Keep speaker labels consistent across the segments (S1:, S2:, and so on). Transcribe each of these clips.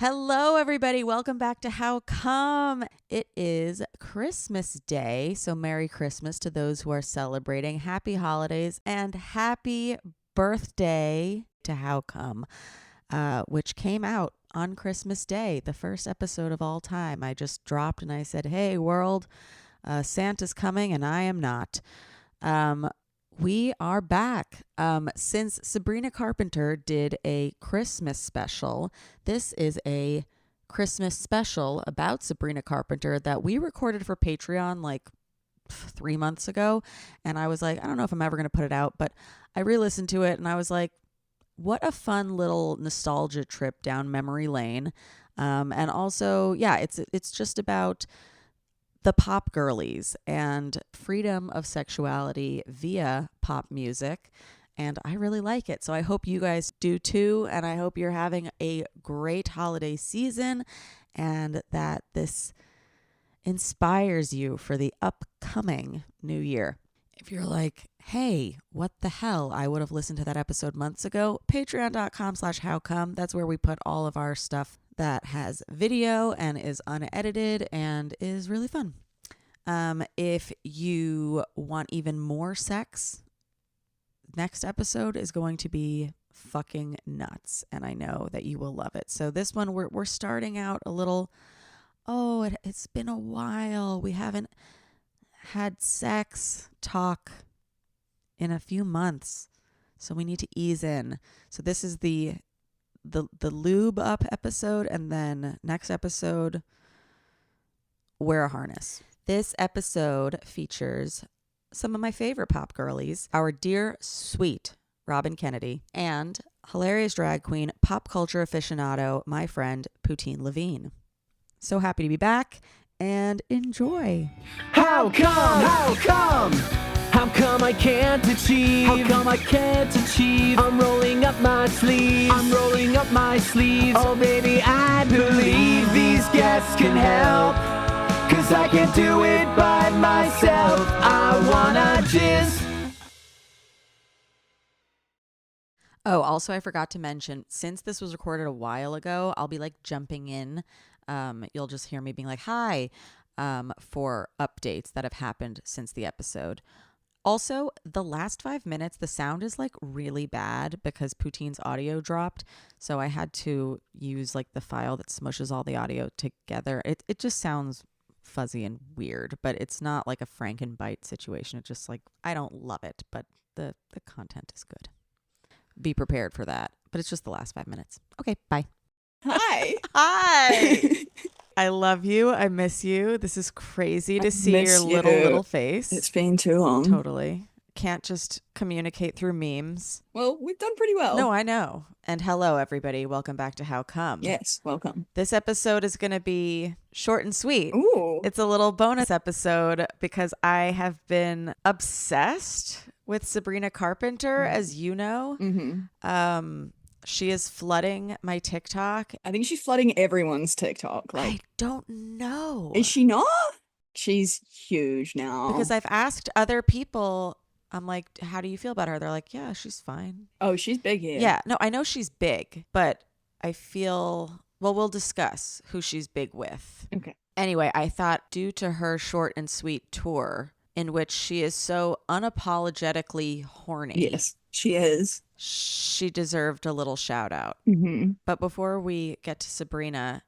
S1: Hello, everybody. Welcome back to How Come? It is Christmas Day, so Merry Christmas to those who are celebrating. Happy holidays and happy birthday to How Come, which came out on Christmas Day, the first episode of all time. I just dropped and I said, hey, world, Santa's coming and I am not. We are back. Since Sabrina Carpenter did a Christmas special, this is a Christmas special about Sabrina Carpenter that we recorded for Patreon like 3 months ago. And I was like, I don't know if I'm ever going to put it out, but I re-listened to it and I was like, what a fun little nostalgia trip down memory lane. And also, yeah, it's just about the pop girlies and freedom of sexuality via pop music. And I really like it. So I hope you guys do too. And I hope you're having a great holiday season and that this inspires you for the upcoming new year. If you're like, hey, what the hell? I would have listened to that episode months ago. Patreon.com/howcome. That's where we put all of our stuff that has video and is unedited and is really fun. If you want even more sex, next episode is going to be fucking nuts, and I know that you will love it. So this one, we're starting out a little, it's been a while. We haven't had sex talk in a few months, so we need to ease in. So this is the lube up episode, and then next episode, wear a harness. This episode features some of my favorite pop girlies, our dear sweet Robyn Kennedy, and hilarious drag queen, pop culture aficionado, my friend Poutine Levine. So happy to be back and enjoy.
S2: How come? How come? How come I can't achieve? How come I can't achieve? I'm rolling up my sleeves. I'm rolling up my sleeves. Oh baby, I believe these guests can help. 'Cause I can't do it by myself. I wanna jizz.
S1: Oh, also I forgot to mention, since this was recorded a while ago, I'll be like jumping in. You'll just hear me being like, hi, for updates that have happened since the episode. Also, the last 5 minutes, the sound is like really bad because Poutine's audio dropped. So I had to use like the file that smushes all the audio together. It just sounds fuzzy and weird, but it's not like a Frankenbite situation. It's just like, I don't love it, but the content is good. Be prepared for that. But it's just the last 5 minutes. Okay, bye.
S3: Hi.
S1: Hi. I love you. I miss you. This is crazy to see your little face.
S3: It's been too long.
S1: Totally. Can't just communicate through memes.
S3: Well, we've done pretty well.
S1: No, I know. And hello, everybody. Welcome back to How Come.
S3: Yes, welcome.
S1: This episode is going to be short and sweet.
S3: Ooh.
S1: It's a little bonus episode because I have been obsessed with Sabrina Carpenter, as you know.
S3: Mm-hmm.
S1: She is flooding my TikTok.
S3: I think she's flooding everyone's TikTok.
S1: I don't know.
S3: Is she not? She's huge now.
S1: Because I've asked other people, I'm like, how do you feel about her? They're like, yeah, she's fine.
S3: Oh, she's big here.
S1: Yeah, no, I know she's big, but I feel, well, we'll discuss who she's big with.
S3: Okay.
S1: Anyway, I thought due to her short and sweet tour, in which she is so unapologetically horny.
S3: Yes, she is.
S1: She deserved a little shout out.
S3: Mm-hmm.
S1: But before we get to Sabrina,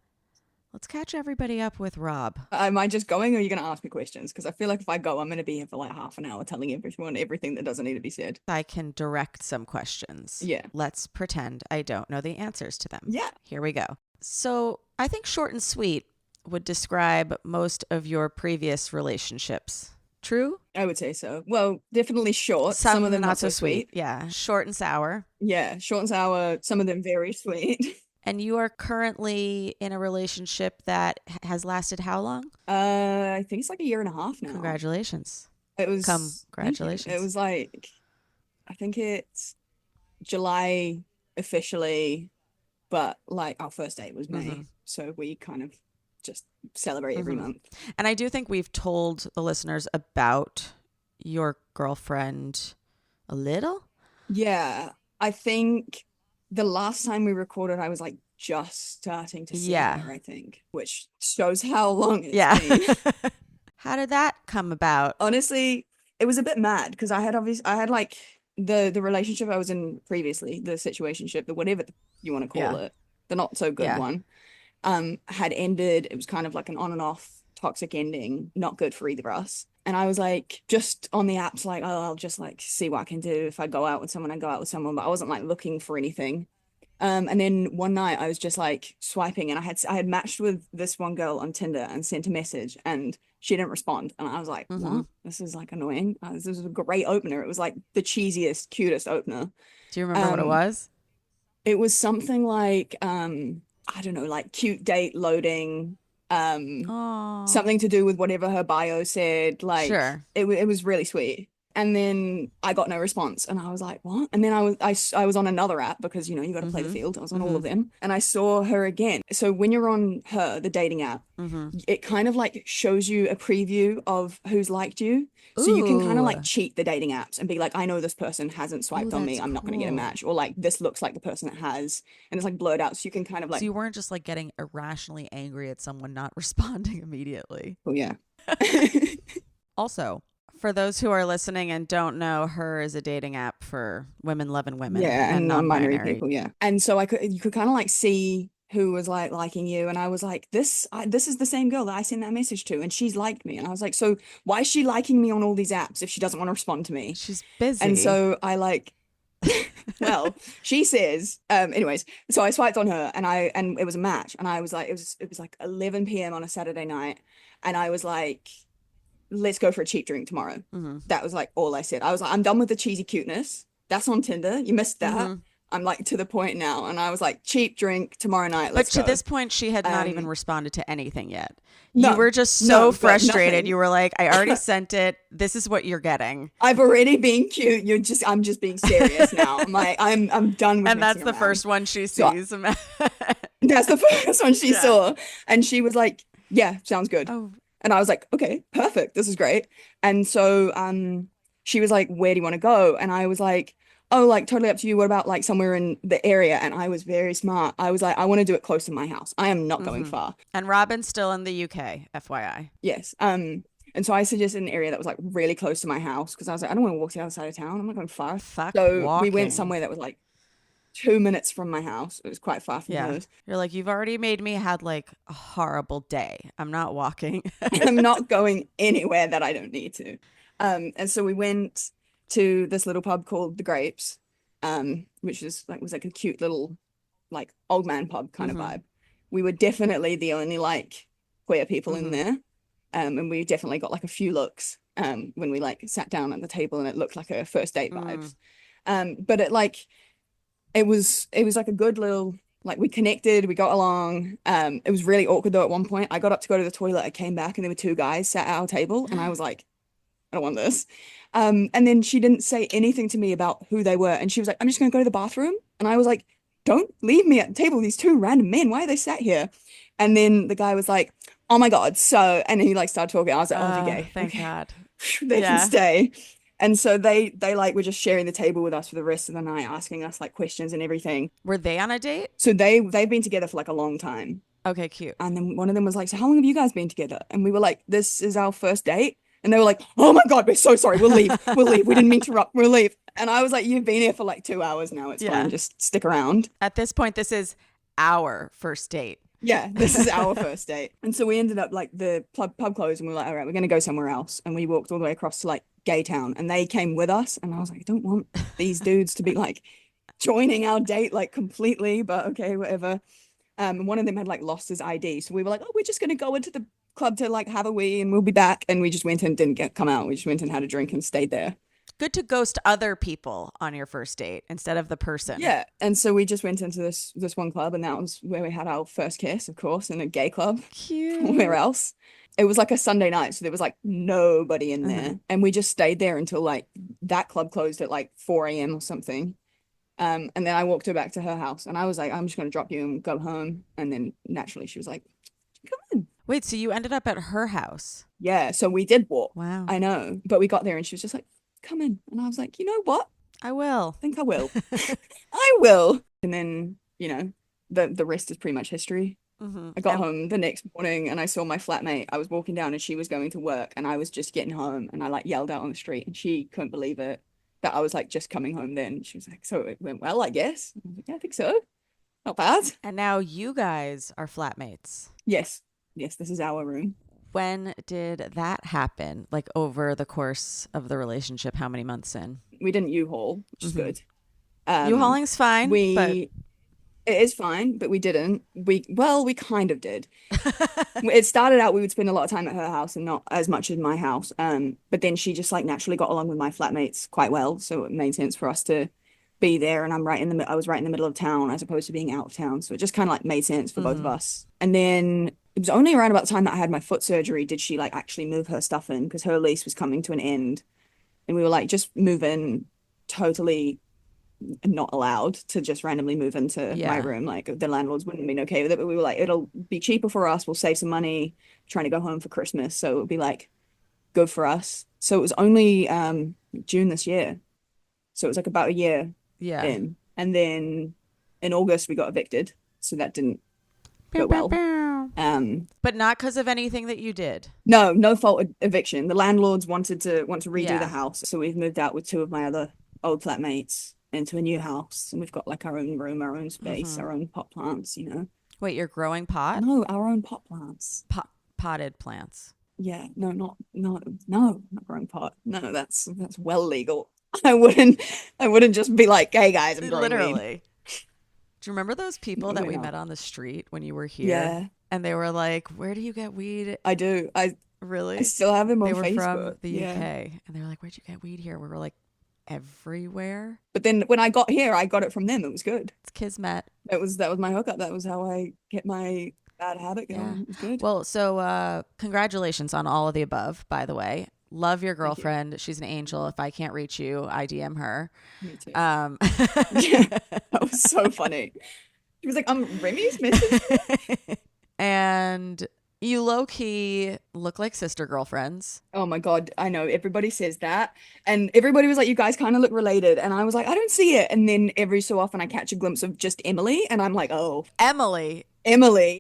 S1: let's catch everybody up with Rob.
S3: Am I just going or are you going to ask me questions? Because I feel like if I go, I'm going to be here for like half an hour telling everyone everything that doesn't need to be said.
S1: I can direct some questions.
S3: Yeah.
S1: Let's pretend I don't know the answers to them.
S3: Yeah.
S1: Here we go. So I think short and sweet would describe most of your previous relationships. True?
S3: I would say so. Well, definitely short.
S1: Some
S3: of them not so sweet.
S1: Yeah. Short and sour.
S3: Yeah. Short and sour. Some of them very sweet.
S1: And you are currently in a relationship that has lasted how long?
S3: I think it's like a year and a half now.
S1: Congratulations.
S3: It was
S1: Congratulations.
S3: It was like, I think it's July officially, but like our first date was May.
S1: Mm-hmm.
S3: So we kind of just celebrate every month.
S1: And I do think we've told the listeners about your girlfriend a little.
S3: Yeah. I think the last time we recorded, I was like just starting to see
S1: Yeah.
S3: her, I think, which shows how long it's
S1: Yeah.
S3: been.
S1: How did that come about?
S3: Honestly, it was a bit mad because I had like the relationship I was in previously, the situationship, the whatever you want to call it, the not so good one, had ended. It was kind of like an on and off toxic ending, not good for either of us. And I was like, just on the apps, like, oh, I'll just like see what I can do. If I go out with someone, I go out with someone, but I wasn't like looking for anything. And then one night I was just like swiping, and I had matched with this one girl on Tinder and sent a message, and she didn't respond. And I was like, what? This is like annoying. This was a great opener. It was like the cheesiest, cutest opener.
S1: Do you remember what it was?
S3: It was something like, I don't know, like cute date loading, something to do with whatever her bio said. Like, it was really sweet. And then I got no response, and I was like, what? And then I was on another app because, you know, you got to play the field. I was on all of them, and I saw her again. So when you're on her, the dating app, it kind of like shows you a preview of who's liked you. So you can kind of like cheat the dating apps and be like, I know this person hasn't swiped on me. I'm not going to get a match. Or like, this looks like the person that has, and it's like blurred out. So you can kind of like.
S1: So you weren't just like getting irrationally angry at someone not responding immediately.
S3: Oh, yeah.
S1: Also, for those who are listening and don't know, her is a dating app for women loving women.
S3: Yeah, and non-binary people, yeah. And so you could kind of like see who was like liking you, and I was like, this is the same girl that I sent that message to, and she's liked me. And I was like, so why is she liking me on all these apps if she doesn't want to respond to me?
S1: She's busy.
S3: And so I like well, she says, anyways, so I swiped on her, and it was a match, and I was like, it was like 11 p.m. on a Saturday night, and I was like, let's go for a cheap drink tomorrow. That was like all I said. I was like, I'm done with the cheesy cuteness. That's on Tinder. You missed that. I'm like to the point now. And I was like, cheap drink tomorrow night. Let's go.
S1: But to this point, she had not even responded to anything yet.
S3: No,
S1: you were just so frustrated.
S3: nothing.
S1: You were like, I already sent it. This is what you're getting.
S3: I've already been cute. I'm just being serious now. I'm done with.
S1: And that's the first one she sees.
S3: So, that's the first one she saw. And she was like, yeah, sounds good.
S1: Oh.
S3: And I was like, okay, perfect. This is great. And so she was like, where do you want to go? And I was like, oh, like totally up to you. What about like somewhere in the area? And I was very smart. I was like, I want to do it close to my house. I am not going far.
S1: And Robyn's still in the UK, FYI.
S3: Yes. And so I suggested an area that was like really close to my house because I was like, I don't want to walk to the other side of town. I'm not going far. So we went somewhere that was like 2 minutes from my house. It was quite far from hers.
S1: You're like, you've already made me had like a horrible day. I'm not walking.
S3: I'm not going anywhere that I don't need to. And so we went to this little pub called The Grapes, which was like a cute little like old man pub kind of vibe. We were definitely the only like queer people in there. And we definitely got like a few looks when we like sat down at the table, and it looked like a first date vibes. But it was like a good little, like we connected, we got along. It was really awkward though at one point. I got up to go to the toilet, I came back, and there were two guys sat at our table, and I was like, I don't want this. And then she didn't say anything to me about who they were, and she was like, I'm just gonna go to the bathroom. And I was like, don't leave me at the table, these two random men, why are they sat here? And then the guy was like, oh my god, so, and he like started talking. I was like, oh, you're gay.
S1: Thank God.
S3: They can stay. And so they like were just sharing the table with us for the rest of the night, asking us like questions and everything.
S1: Were they on a date?
S3: So they've been together for like a long time.
S1: Okay, cute.
S3: And then one of them was like, so how long have you guys been together? And we were like, this is our first date. And they were like, oh my god, we're so sorry, we'll leave. We didn't mean to interrupt, we'll leave. And I was like, you've been here for like 2 hours now, it's fine, just stick around.
S1: At this point, this is our first date.
S3: Yeah, this is our first date. And so we ended up like the pub closed, and we were like, all right, we're gonna go somewhere else. And we walked all the way across to like Gay Town, and they came with us, and I was like, I don't want these dudes to be like joining our date like completely, but okay, whatever. And one of them had like lost his ID, so we were like, oh, we're just gonna go into the club to like have a wee, and we'll be back. And we just went and didn't come out. We just went and had a drink and stayed there.
S1: Good to ghost other people on your first date instead of the person.
S3: Yeah. And so we just went into this one club, and that was where we had our first kiss, of course, in a gay club.
S1: Cute.
S3: Where else? It was like a Sunday night, so there was like nobody in there. And we just stayed there until like that club closed at like 4 a.m. or something. And then I walked her back to her house, and I was like, I'm just going to drop you and go home. And then naturally she was like, come in.
S1: Wait, so you ended up at her house?
S3: Yeah. So we did walk.
S1: Wow.
S3: I know. But we got there, and she was just like, come in. And I was like, you know what?
S1: I will.
S3: I think I will. I will. And then, you know, the rest is pretty much history.
S1: Mm-hmm.
S3: I got home the next morning and I saw my flatmate. I was walking down and she was going to work and I was just getting home and I like yelled out on the street and she couldn't believe it that I was like just coming home then. She was like, "So it went well, I guess." I was like, "Yeah, I think so. Not bad."
S1: And now you guys are flatmates.
S3: Yes. Yes, this is our room.
S1: When did that happen? Like over the course of the relationship, how many months in?
S3: We didn't U-Haul, which is good.
S1: U-hauling's fine, but
S3: it is fine, but we didn't. We kind of did. It started out we would spend a lot of time at her house and not as much in my house. But then she just like naturally got along with my flatmates quite well, so it made sense for us to be there. And I was right in the middle of town as opposed to being out of town, so it just kind of like made sense for both of us. And then it was only around about the time that I had my foot surgery did she like actually move her stuff in because her lease was coming to an end, and we were like, just move in, totally not allowed to just randomly move into my room. Like the landlords wouldn't have been okay with it, but we were like, it'll be cheaper for us, we'll save some money trying to go home for Christmas, so it would be like good for us. So it was only June this year, so it was like about a year in. And then in August we got evicted, so that didn't go well.
S1: But not because of anything that you did.
S3: No fault eviction. The landlords want to redo the house, so we've moved out with two of my other old flatmates into a new house, and we've got like our own room, our own space, our own pot plants, you know.
S1: Wait, you're growing pot?
S3: No, our own pot plants.
S1: Potted plants.
S3: Yeah, not growing pot. No, that's well legal. I wouldn't just be like, "Hey guys, I'm growing
S1: literally
S3: weed."
S1: Do you remember those people that we met on the street when you were here?
S3: Yeah.
S1: And they were like, "Where do you get weed?"
S3: I do.
S1: Really?
S3: I still have him on Facebook.
S1: They were from the UK, and they were like, "Where'd you get weed here?" We were like, everywhere.
S3: But then when I got here, I got it from them. It was good.
S1: It's kismet.
S3: That was my hookup. That was how I get my bad habit going.
S1: Yeah.
S3: It was good.
S1: Well, so congratulations on all of the above, by the way. Love your girlfriend. She's an angel. If I can't reach you, I DM her.
S3: Me too. Yeah, that was so funny. She was like, Remy's missing.
S1: And you low-key look like sister girlfriends.
S3: Oh my God, I know. Everybody says that. And everybody was like, you guys kind of look related. And I was like, I don't see it. And then every so often I catch a glimpse of just Emily. And I'm like, oh.
S1: Emily.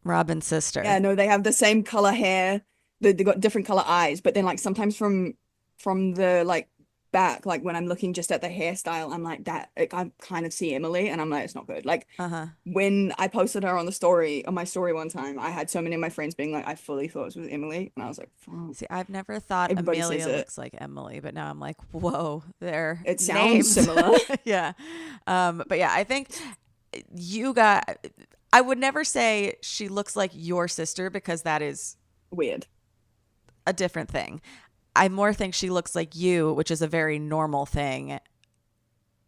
S3: Robyn's
S1: sister.
S3: Yeah, no, they have the same color hair. They got different color eyes. But then like sometimes from the like back, like when I'm looking just at the hairstyle, I'm like that. Like, I kind of see Emily, and I'm like, it's not good. Like when I posted her on my story one time, I had so many of my friends being like, I fully thought it was Emily, and I was like, oh.
S1: See, I've never thought
S3: Everybody
S1: Amelia looks like Emily, but now I'm like, whoa,
S3: it sounds
S1: names.
S3: similar.
S1: Yeah, but yeah, I think I would never say she looks like your sister because that is
S3: weird,
S1: a different thing. I more think she looks like you, which is a very normal thing.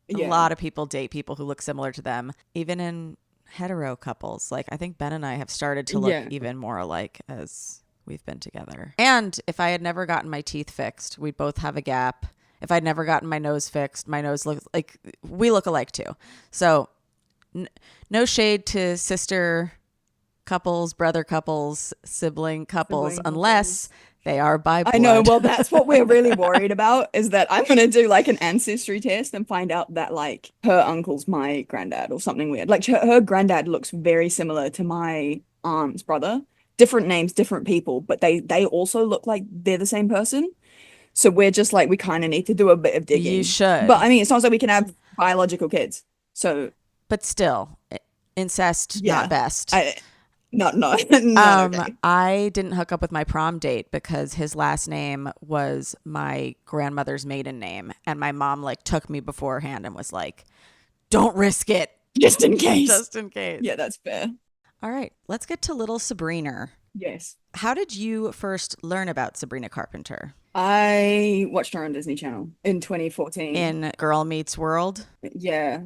S3: Yeah.
S1: A lot of people date people who look similar to them, even in hetero couples. Like I think Ben and I have started to look even more alike as we've been together. And if I had never gotten my teeth fixed, we'd both have a gap. If I'd never gotten my nose fixed, my nose looks like we look alike too. So no shade to sister couples, brother couples, sibling couples, unless they are by blood.
S3: I know. Well, that's what we're really worried about, is that I'm going to do like an ancestry test and find out that like her uncle's my granddad or something weird. Like her granddad looks very similar to my aunt's brother. Different names, different people, but they also look like they're the same person. So we're just like, we kind of need to do a bit of digging.
S1: You should.
S3: But I mean, it sounds like we can have biological kids. So.
S1: But still, incest, not best.
S3: No. Okay.
S1: I didn't hook up with my prom date because his last name was my grandmother's maiden name, and my mom like took me beforehand and was like, "Don't risk it,
S3: just in case." Yeah, that's fair.
S1: All right, let's get to little Sabrina.
S3: Yes.
S1: How did you first learn about Sabrina Carpenter?
S3: I watched her on Disney Channel in 2014.
S1: In Girl Meets World?
S3: Yeah.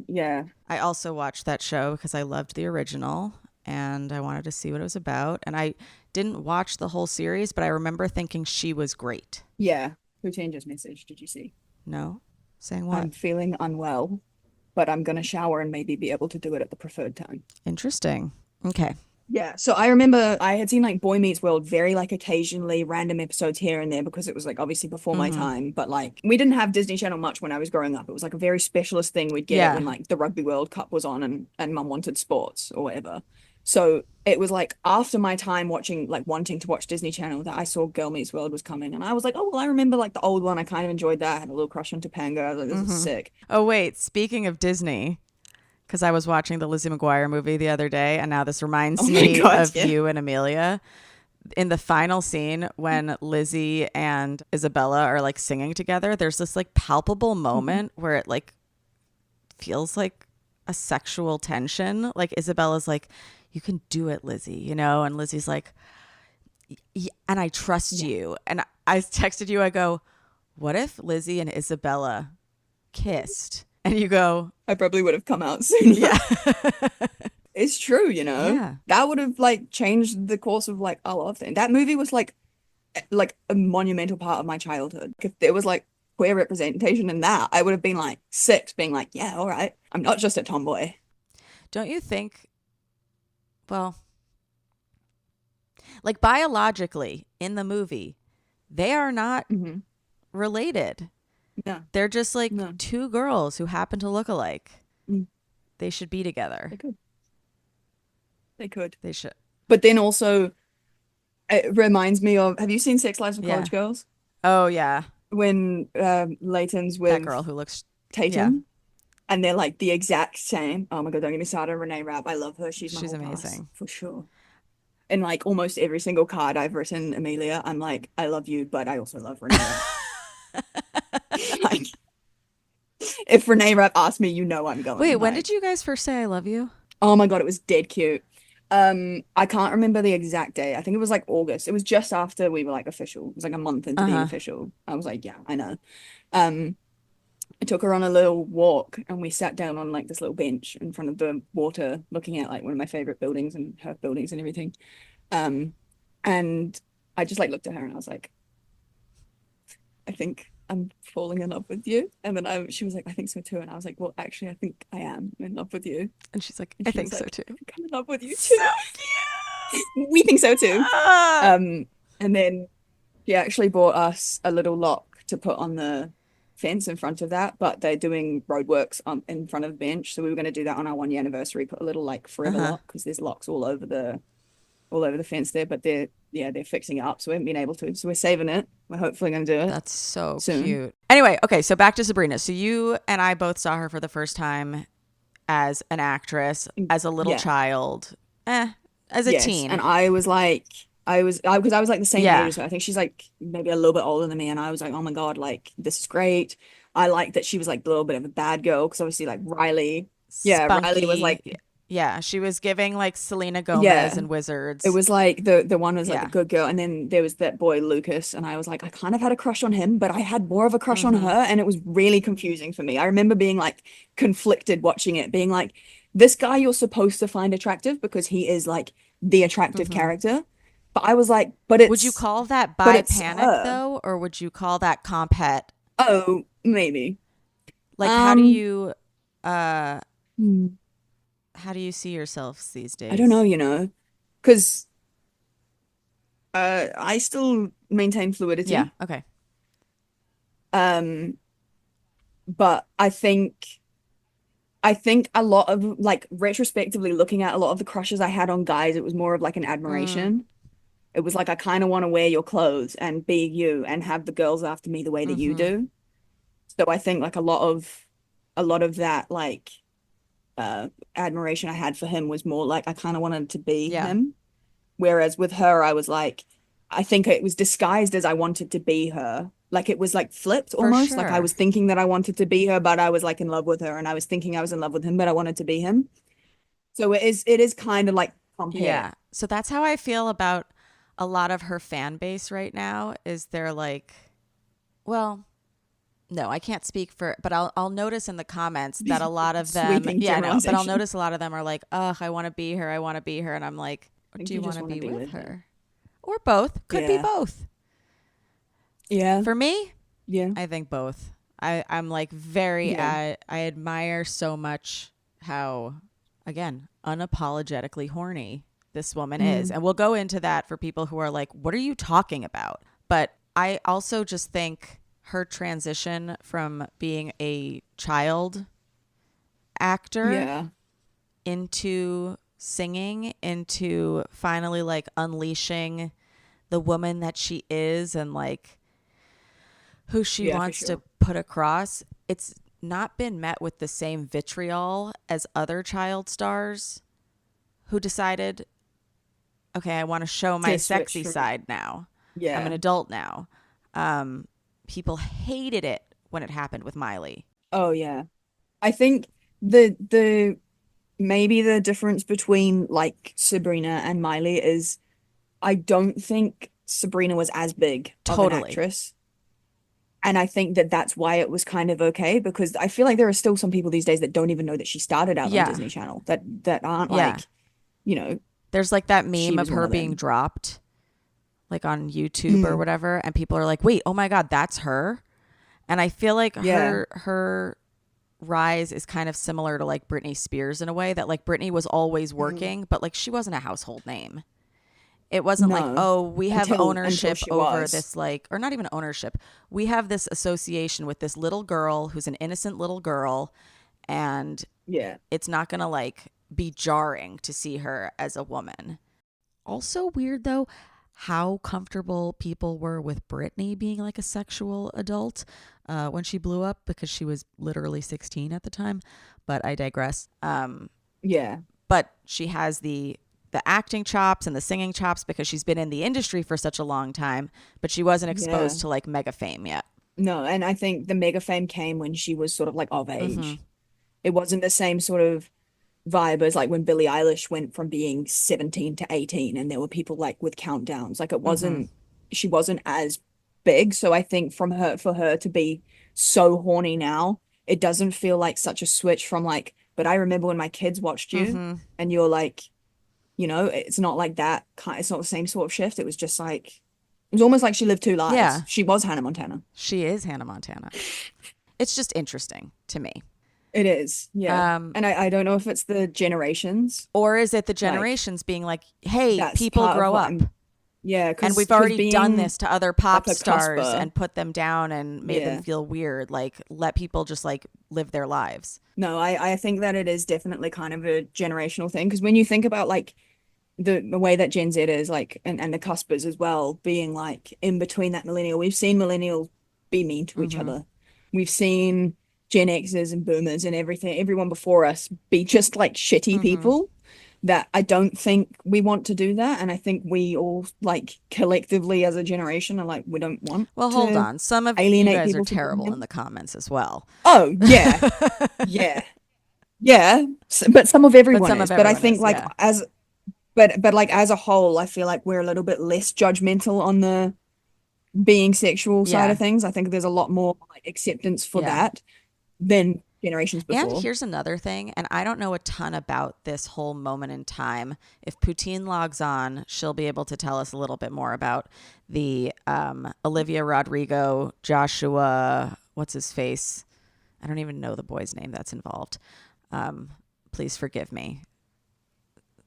S1: I also watched that show because I loved the original and I wanted to see what it was about. And I didn't watch the whole series, but I remember thinking she was great.
S3: Yeah. Poutine just messaged. Did you see?
S1: No. Saying what?
S3: I'm feeling unwell, but I'm going to shower and maybe be able to do it at the preferred time.
S1: Interesting. Okay.
S3: Yeah, so I remember I had seen like Boy Meets World very like occasionally, random episodes here and there because it was like obviously before my time, but like we didn't have Disney Channel much when I was growing up. It was like a very specialist thing we'd get when
S1: Yeah.
S3: like the Rugby World Cup was on and mum wanted sports or whatever. So it was like after my time watching like wanting to watch Disney Channel that I saw Girl Meets World was coming and I was like, oh well, I remember like the old one. I kind of enjoyed that. I had a little crush on Topanga. I was like, this is sick.
S1: Oh, wait. Speaking of Disney, because I was watching the Lizzie McGuire movie the other day, and now this reminds
S3: Oh my
S1: me
S3: God,
S1: of
S3: yeah.
S1: you and Amelia. In the final scene, when Lizzie and Isabella are like singing together, there's this like palpable moment where it like feels like a sexual tension. Like Isabella's like, you can do it, Lizzie, you know? And Lizzie's like, and I trust you. And I texted you, I go, what if Lizzie and Isabella kissed? And you go,
S3: I probably would have come out soon.
S1: yeah.
S3: It's true, you know?
S1: Yeah.
S3: That would have like changed the course of like a lot of things. That movie was like a monumental part of my childhood. If there was like queer representation in that, I would have been like 6, being like, yeah, all right. I'm not just a tomboy.
S1: Don't you think, well, like biologically in the movie, they are not related.
S3: No,
S1: They're just like
S3: No.
S1: two girls who happen to look alike.
S3: Mm.
S1: They should be together.
S3: they could. They could.
S1: They should.
S3: But then also, it reminds me of, have you seen Sex Lives of
S1: Yeah.
S3: College Girls?
S1: Oh, yeah.
S3: When Leighton's
S1: That
S3: with
S1: girl who looks,
S3: Tatum, and they're like the exact same. Oh my God, don't get me started on Renee Rapp. I love her. She's
S1: She's
S3: whole pass,
S1: amazing.
S3: for sure. And like almost every single card I've written Amelia, I'm like, I love you, but I also love Renee Rapp. Like, if Renee Rapp asked me, you know I'm going.
S1: wait, when
S3: like,
S1: did you guys first say I love you?
S3: Oh my God, it was dead cute. I can't remember the exact day. I think it was like August. It was just after we were like official. It was like a month into being official. I was like, yeah, I know. I took her on a little walk and we sat down on like this little bench in front of the water looking at like one of my favorite buildings and her buildings and everything. And I just like looked at her and I was like, I think I'm falling in love with you. And then she was like, I think so too. And I was like, well, actually, I think I am in love with you.
S1: And she's like,
S3: And
S1: I
S3: she
S1: think
S3: was
S1: so
S3: like,
S1: too.
S3: I think I'm in love with you
S1: So
S3: too.
S1: cute.
S3: We think so too.
S1: Ah.
S3: And then she actually bought us a little lock to put on the fence in front of that, but they're doing roadworks in front of the bench. So we were going to do that on our 1 year anniversary, put a little like forever lock, because there's locks all over the fence there, but they're fixing it up, so we haven't been able to. So we're saving it. We're hopefully going to do it.
S1: That's so
S3: soon.
S1: cute. Anyway, okay, so back to Sabrina. So you and I both saw her for the first time as an actress, as a little child, as a teen.
S3: And I was like, because I was like the same
S1: Yeah.
S3: age as her. I think she's like maybe a little bit older than me, and I was like, oh my God, like this is great. I like that she was like a little bit of a bad girl, because obviously like Riley, Riley was like,
S1: yeah, she was giving like Selena Gomez and Wizards.
S3: it was like the one was like
S1: Yeah.
S3: a good girl, and then there was that boy Lucas, and I was like, I kind of had a crush on him, but I had more of a crush on her, and it was really confusing for me. I remember being like conflicted watching it, being like, this guy you're supposed to find attractive because he is like the attractive character, but I was like, but it's,
S1: would you call that
S3: but
S1: bi
S3: it's
S1: panic
S3: her.
S1: though, or would you call that compet?
S3: Oh, maybe.
S1: Like how do you how do you see yourselves these days?
S3: I don't know, you know, because I still maintain fluidity.
S1: Yeah. Okay.
S3: But I think a lot of like retrospectively looking at a lot of the crushes I had on guys, it was more of like an admiration. It was like, I kind of want to wear your clothes and be you and have the girls after me the way that you do. So I think like a lot of that like admiration I had for him was more like I kind of wanted to be him. Whereas with her, I was like, I think it was disguised as I wanted to be her. Like it was like flipped almost. Like I was thinking that I wanted to be her, but I was like in love with her, and I was thinking I was in love with him, but I wanted to be him. So it is kind of like compared.
S1: Yeah. So that's how I feel about a lot of her fan base right now. Is they're like, well, no, I can't speak for, but I'll notice in the comments that a lot of them,
S3: Sweeping
S1: yeah, no, but I'll
S3: generalization.
S1: notice a lot of them are like, ugh, I want to be her, and I'm like,
S3: think
S1: do you
S3: you
S1: want
S3: just
S1: to
S3: wanna
S1: be
S3: be
S1: with
S3: with
S1: her?
S3: her.
S1: Or both? Could be
S3: Yeah.
S1: both.
S3: Yeah.
S1: For me,
S3: Yeah.
S1: I think both. I'm like very, I admire so much how, again, unapologetically horny this woman is. And we'll go into that for people who are like, what are you talking about? But I also just think her transition from being a child actor into singing, into finally like unleashing the woman that she is and like who she wants to put across, it's not been met with the same vitriol as other child stars who decided, okay, I want to show my sexy side now. Yeah. I'm an adult now. People hated it when it happened with Miley.
S3: Oh yeah. I think the maybe the difference between like Sabrina and Miley is I don't think Sabrina was as big of an actress. And I think that that's why it was kind of okay, because I feel like there are still some people these days that don't even know that she started out on Disney Channel, that aren't like, you know.
S1: There's like that meme of her being dropped like on YouTube or whatever, and people are like, wait, oh my God, that's her? And I feel like her rise is kind of similar to like Britney Spears in a way, that like Britney was always working, but like she wasn't a household name. It wasn't like, oh, we have ownership over this, like, or not even ownership. We have this association with this little girl who's an innocent little girl, and it's not going to like be jarring to see her as a woman. Also weird though, how comfortable people were with Britney being like a sexual adult when she blew up, because she was literally 16 at the time. But I digress. But she has the acting chops and the singing chops because she's been in the industry for such a long time, but she wasn't exposed to like mega fame yet.
S3: No, and I think the mega fame came when she was sort of like of age. It wasn't the same sort of vibe as like when Billie Eilish went from being 17 to 18 and there were people like with countdowns. Like it wasn't, she wasn't as big. So I think for her to be so horny now, it doesn't feel like such a switch from like, but I remember when my kids watched you and you're like, you know, it's not like that. It's not the same sort of shift. It was just like, it was almost like she lived two lives. Yeah. She was Hannah Montana.
S1: She is Hannah Montana. It's just interesting to me.
S3: It is. Yeah. And I don't know if it's the generations.
S1: Or is it the generations like, being like, hey, people grow up.
S3: Yeah.
S1: And we've already done this to other pop stars and put them down and made them feel weird. Like, let people just like live their lives.
S3: No, I think that it is definitely kind of a generational thing. Because when you think about like the way that Gen Z is like, and the cuspers as well, being like in between that millennial, we've seen millennials be mean to each other. We've seen Gen Xers and boomers and everyone before us be just like shitty people, that I don't think we want to do that. And I think we all like collectively as a generation are like, we don't want
S1: hold on. Some of you guys are terrible in the comments as well.
S3: Oh yeah. Yeah. But some of everyone is. But I think like but like as a whole, I feel like we're a little bit less judgmental on the being sexual side of things. I think there's a lot more like acceptance for that than generations before.
S1: And here's another thing, and I don't know a ton about this whole moment in time. If Poutine logs on, she'll be able to tell us a little bit more about the Olivia, Rodrigo, Joshua, what's his face? I don't even know the boy's name that's involved. Please forgive me.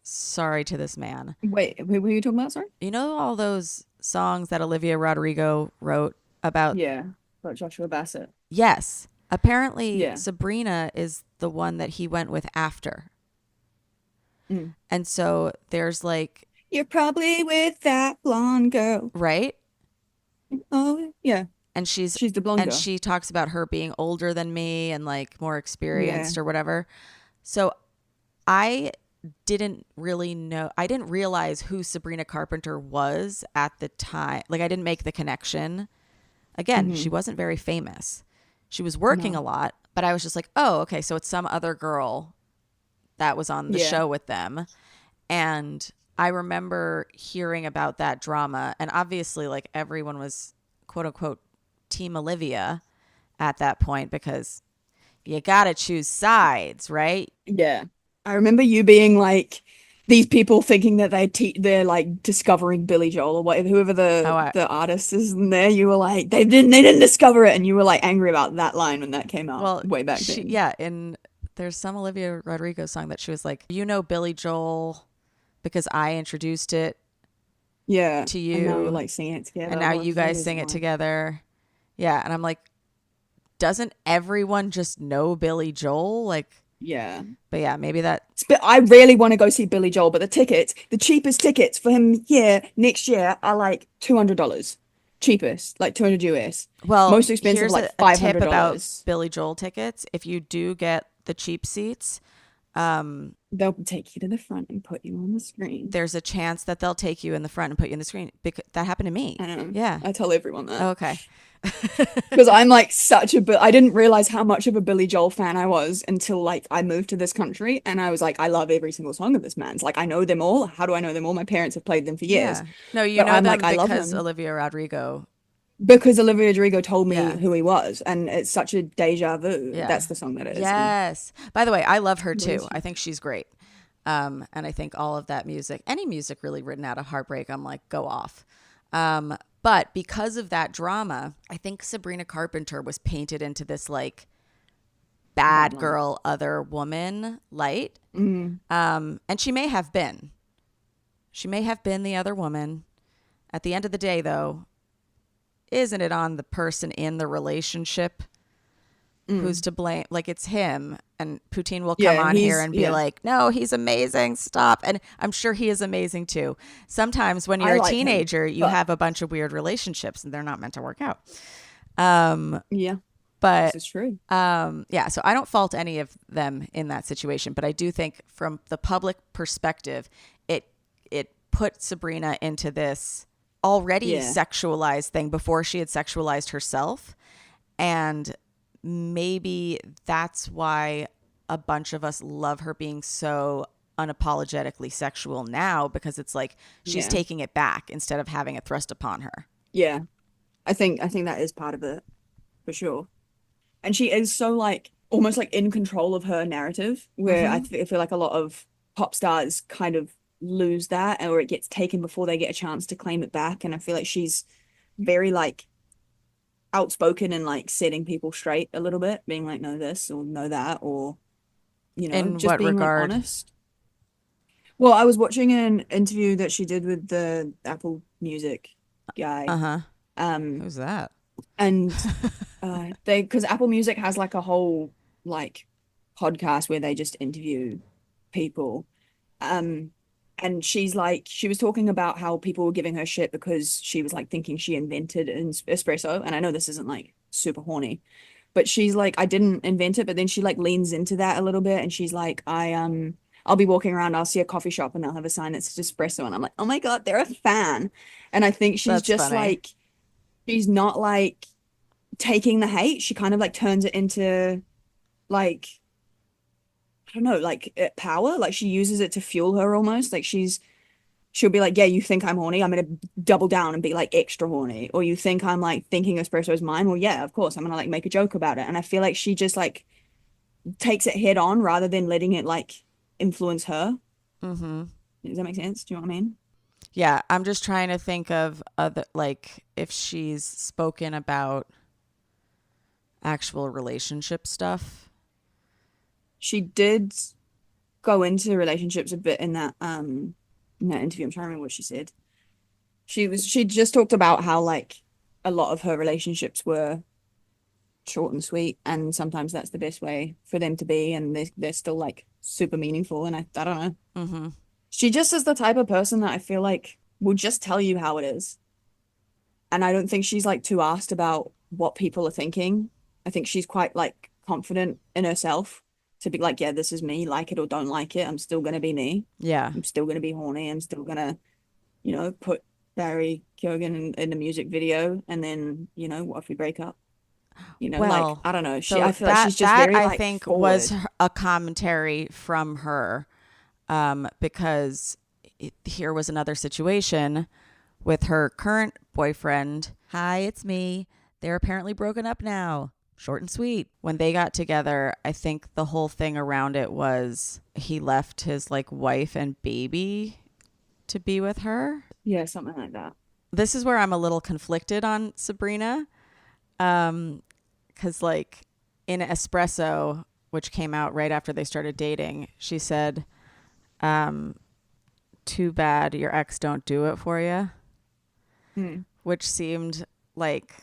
S1: Sorry to this man.
S3: Wait, what were you talking about, sorry?
S1: You know all those songs that Olivia Rodrigo wrote about?
S3: Yeah, about Joshua Bassett.
S1: Yes. Apparently, Sabrina is the one that he went with after. And so there's like...
S3: You're probably with that blonde girl.
S1: Right?
S3: Oh, yeah.
S1: And she's
S3: the blonde girl.
S1: And she talks about her being older than me and like more experienced or whatever. So I didn't really know... I didn't realize who Sabrina Carpenter was at the time. Like I didn't make the connection. Again, she wasn't very famous. She was working a lot, but I was just like, oh, okay, so it's some other girl that was on the show with them. And I remember hearing about that drama, and obviously like everyone was quote unquote team Olivia at that point, because you got to choose sides, right?
S3: Yeah. I remember you being like, these people thinking that they're like discovering Billy Joel or whatever, whoever the artist is in there. You were like, they didn't discover it, and you were like angry about that line when that came out way back then.
S1: And there's some Olivia Rodrigo song that she was like, you know, Billy Joel because I introduced it
S3: Yeah.
S1: to you.
S3: And now you're like singing it together.
S1: And now
S3: What
S1: you
S3: the fuck
S1: guys
S3: is
S1: sing it
S3: going on?
S1: together. Yeah. And I'm like, doesn't everyone just know Billy Joel? Like,
S3: Yeah.
S1: but yeah, maybe that.
S3: But I really want to go see Billy Joel, but the cheapest tickets for him here next year are like $200. Cheapest, like 200 US.
S1: Well,
S3: Most expensive,
S1: here's
S3: like
S1: a tip about
S3: $500.
S1: Billy Joel tickets. If you do get the cheap seats,
S3: They'll take you to the front and put you on the screen.
S1: there's a chance that they'll take you in the front and put you in the screen. Because that happened to me.
S3: I know.
S1: Yeah.
S3: I tell everyone that.
S1: Okay.
S3: Because I'm like I didn't realize how much of a Billy Joel fan I was until like I moved to this country and I was like, I love every single song of this man's. Like I know them all. How do I know them all? My parents have played them for years.
S1: Yeah. No, you
S3: But
S1: know
S3: I'm
S1: them
S3: like, I love
S1: because
S3: them.
S1: Olivia Rodrigo.
S3: Because Olivia Rodrigo told me
S1: Yeah.
S3: who he was, and it's such a deja vu.
S1: Yeah.
S3: That's the song that it is.
S1: Yes. By the way, I love her too.
S3: is
S1: I think she's great. And I think all of that music, any music really written out of heartbreak, I'm like, go off. But because of that drama, I think Sabrina Carpenter was painted into this like bad girl, other woman light.
S3: Mm.
S1: And she may have been. She may have been the other woman. At the end of the day, though, isn't it on the person in the relationship who's to blame? Like, it's him. And Poutine will come on here and be like, no, he's amazing. Stop. And I'm sure he is amazing, too. Sometimes when you're a teenager, you have a bunch of weird relationships and they're not meant to work out.
S3: Yeah.
S1: But
S3: This is true.
S1: yeah, so I don't fault any of them in that situation. But I do think from the public perspective, it put Sabrina into this already sexualized thing before she had sexualized herself. And maybe that's why a bunch of us love her being so unapologetically sexual now, because it's like she's taking it back instead of having it thrust upon her.
S3: Yeah. I think that is part of it, for sure. And she is so like almost like in control of her narrative, where I feel like a lot of pop stars kind of lose that, or it gets taken before they get a chance to claim it back. And I feel like she's very like outspoken and like setting people straight a little bit, being like, no this or no that, or you know,
S1: In
S3: just
S1: what
S3: being
S1: regard?
S3: like honest. Well, I was watching an interview that she did with the Apple Music guy.
S1: Who's that?
S3: And because Apple Music has like a whole like podcast where they just interview people. And she was talking about how people were giving her shit because she was like thinking she invented espresso. And I know this isn't like super horny, but she's like, I didn't invent it. But then she like leans into that a little bit, and she's like, I'll be walking around, I'll see a coffee shop and they'll have a sign that says espresso, and I'm like, oh my God, they're a fan. And I think she's
S1: That's
S3: just
S1: funny.
S3: like, she's not like taking the hate. She kind of like turns it into like, I don't know, like power. Like she uses it to fuel her almost. Like she'll be like, yeah, you think I'm horny, I'm gonna double down and be like extra horny. Or you think I'm like thinking espresso is mine, well yeah, of course I'm gonna like make a joke about it. And I feel like she just like takes it head on rather than letting it like influence her. Does that make sense? Do you know what I mean?
S1: Yeah, I'm just trying to think of other, like, if she's spoken about actual relationship stuff.
S3: She did go into relationships a bit in that interview. I'm trying to remember what she said. She just talked about how like a lot of her relationships were short and sweet, and sometimes that's the best way for them to be, and they're still like super meaningful. And I don't know. She just is the type of person that I feel like will just tell you how it is. And I don't think she's like too asked about what people are thinking. I think she's quite like confident in herself to be like, yeah, this is me, like it or don't like it, I'm still gonna be me.
S1: Yeah.
S3: I'm still gonna be horny. I'm still gonna, you know, put Barry Keoghan in a music video, and then, you know, what if we break up? You know,
S1: Well,
S3: like I don't know.
S1: so
S3: I feel like she's just very
S1: I
S3: like
S1: think
S3: forward.
S1: was a commentary from her, because here was another situation with her current boyfriend. Hi, it's me. They're apparently broken up now. Short and sweet. When they got together, I think the whole thing around it was he left his like wife and baby to be with her.
S3: Yeah, something like that.
S1: This is where I'm a little conflicted on Sabrina. Because like in Espresso, which came out right after they started dating, she said, too bad your ex don't do it for you,
S3: Hmm.
S1: which seemed like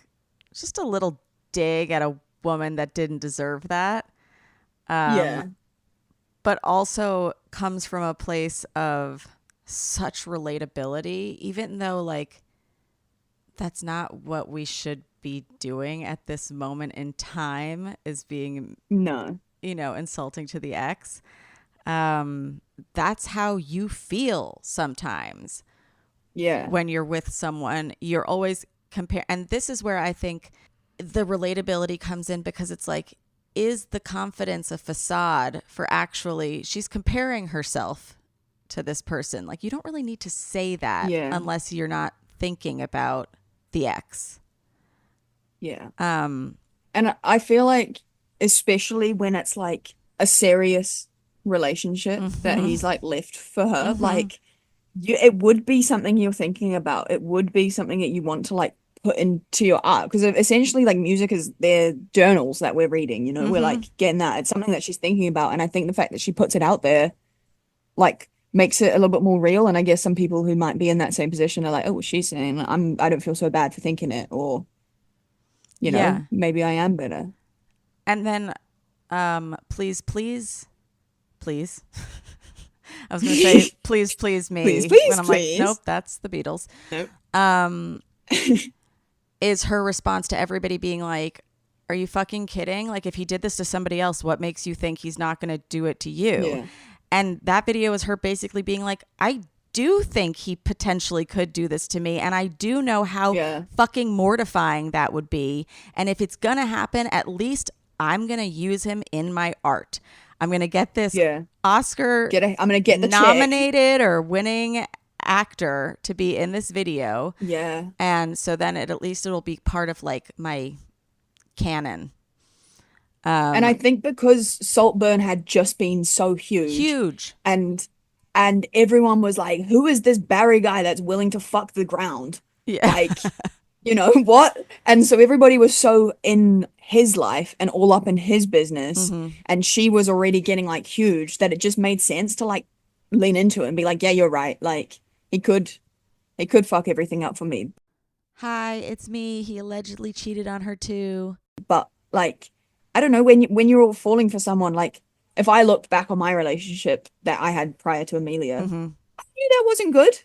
S1: just a little dig at a woman that didn't deserve that.
S3: Yeah.
S1: But also comes from a place of such relatability, even though like that's not what we should be doing at this moment in time, is being,
S3: No.
S1: insulting to the ex. That's how you feel sometimes
S3: Yeah.
S1: when you're with someone. You're always compare, and this is where I think the relatability comes in, because it's like, is the confidence a facade for actually she's comparing herself to this person? Like, you don't really need to say that unless you're not thinking about the ex.
S3: Yeah. And I feel like, especially when it's like a serious relationship that he's like left for her, like it would be something you're thinking about. It would be something that you want to like put into your art, because essentially like music is their journals that we're reading, we're like getting that. It's something that she's thinking about, and I think the fact that she puts it out there like makes it a little bit more real. And I guess some people who might be in that same position are like, oh, she's saying I don't feel so bad for thinking it, or maybe I am better.
S1: And then please I was gonna say please me,
S3: please
S1: when I'm
S3: please.
S1: Like, nope, that's the Beatles.
S3: Nope.
S1: Is her response to everybody being like, are you fucking kidding? Like, if he did this to somebody else, what makes you think he's not going to do it to you?
S3: Yeah.
S1: And that video is her basically being like, I do think he potentially could do this to me, and I do know how fucking mortifying that would be. And if it's going to happen, at least I'm going to use him in my art. I'm going to get this Oscar
S3: I'm going to get the
S1: nominated
S3: check.
S1: or winning actor to be in this video.
S3: Yeah.
S1: And so then at least it'll be part of like my canon.
S3: And I think because Saltburn had just been so huge, and everyone was like, who is this Barry guy that's willing to fuck the ground?
S1: Yeah.
S3: Like, what? And so everybody was so in his life and all up in his business, and she was already getting like huge, that it just made sense to like lean into it and be like, yeah, you're right. Like, he could fuck everything up for me.
S1: Hi, it's me. He allegedly cheated on her too.
S3: But like, I don't know, when you're all falling for someone, like if I looked back on my relationship that I had prior to Amelia, I knew that wasn't good.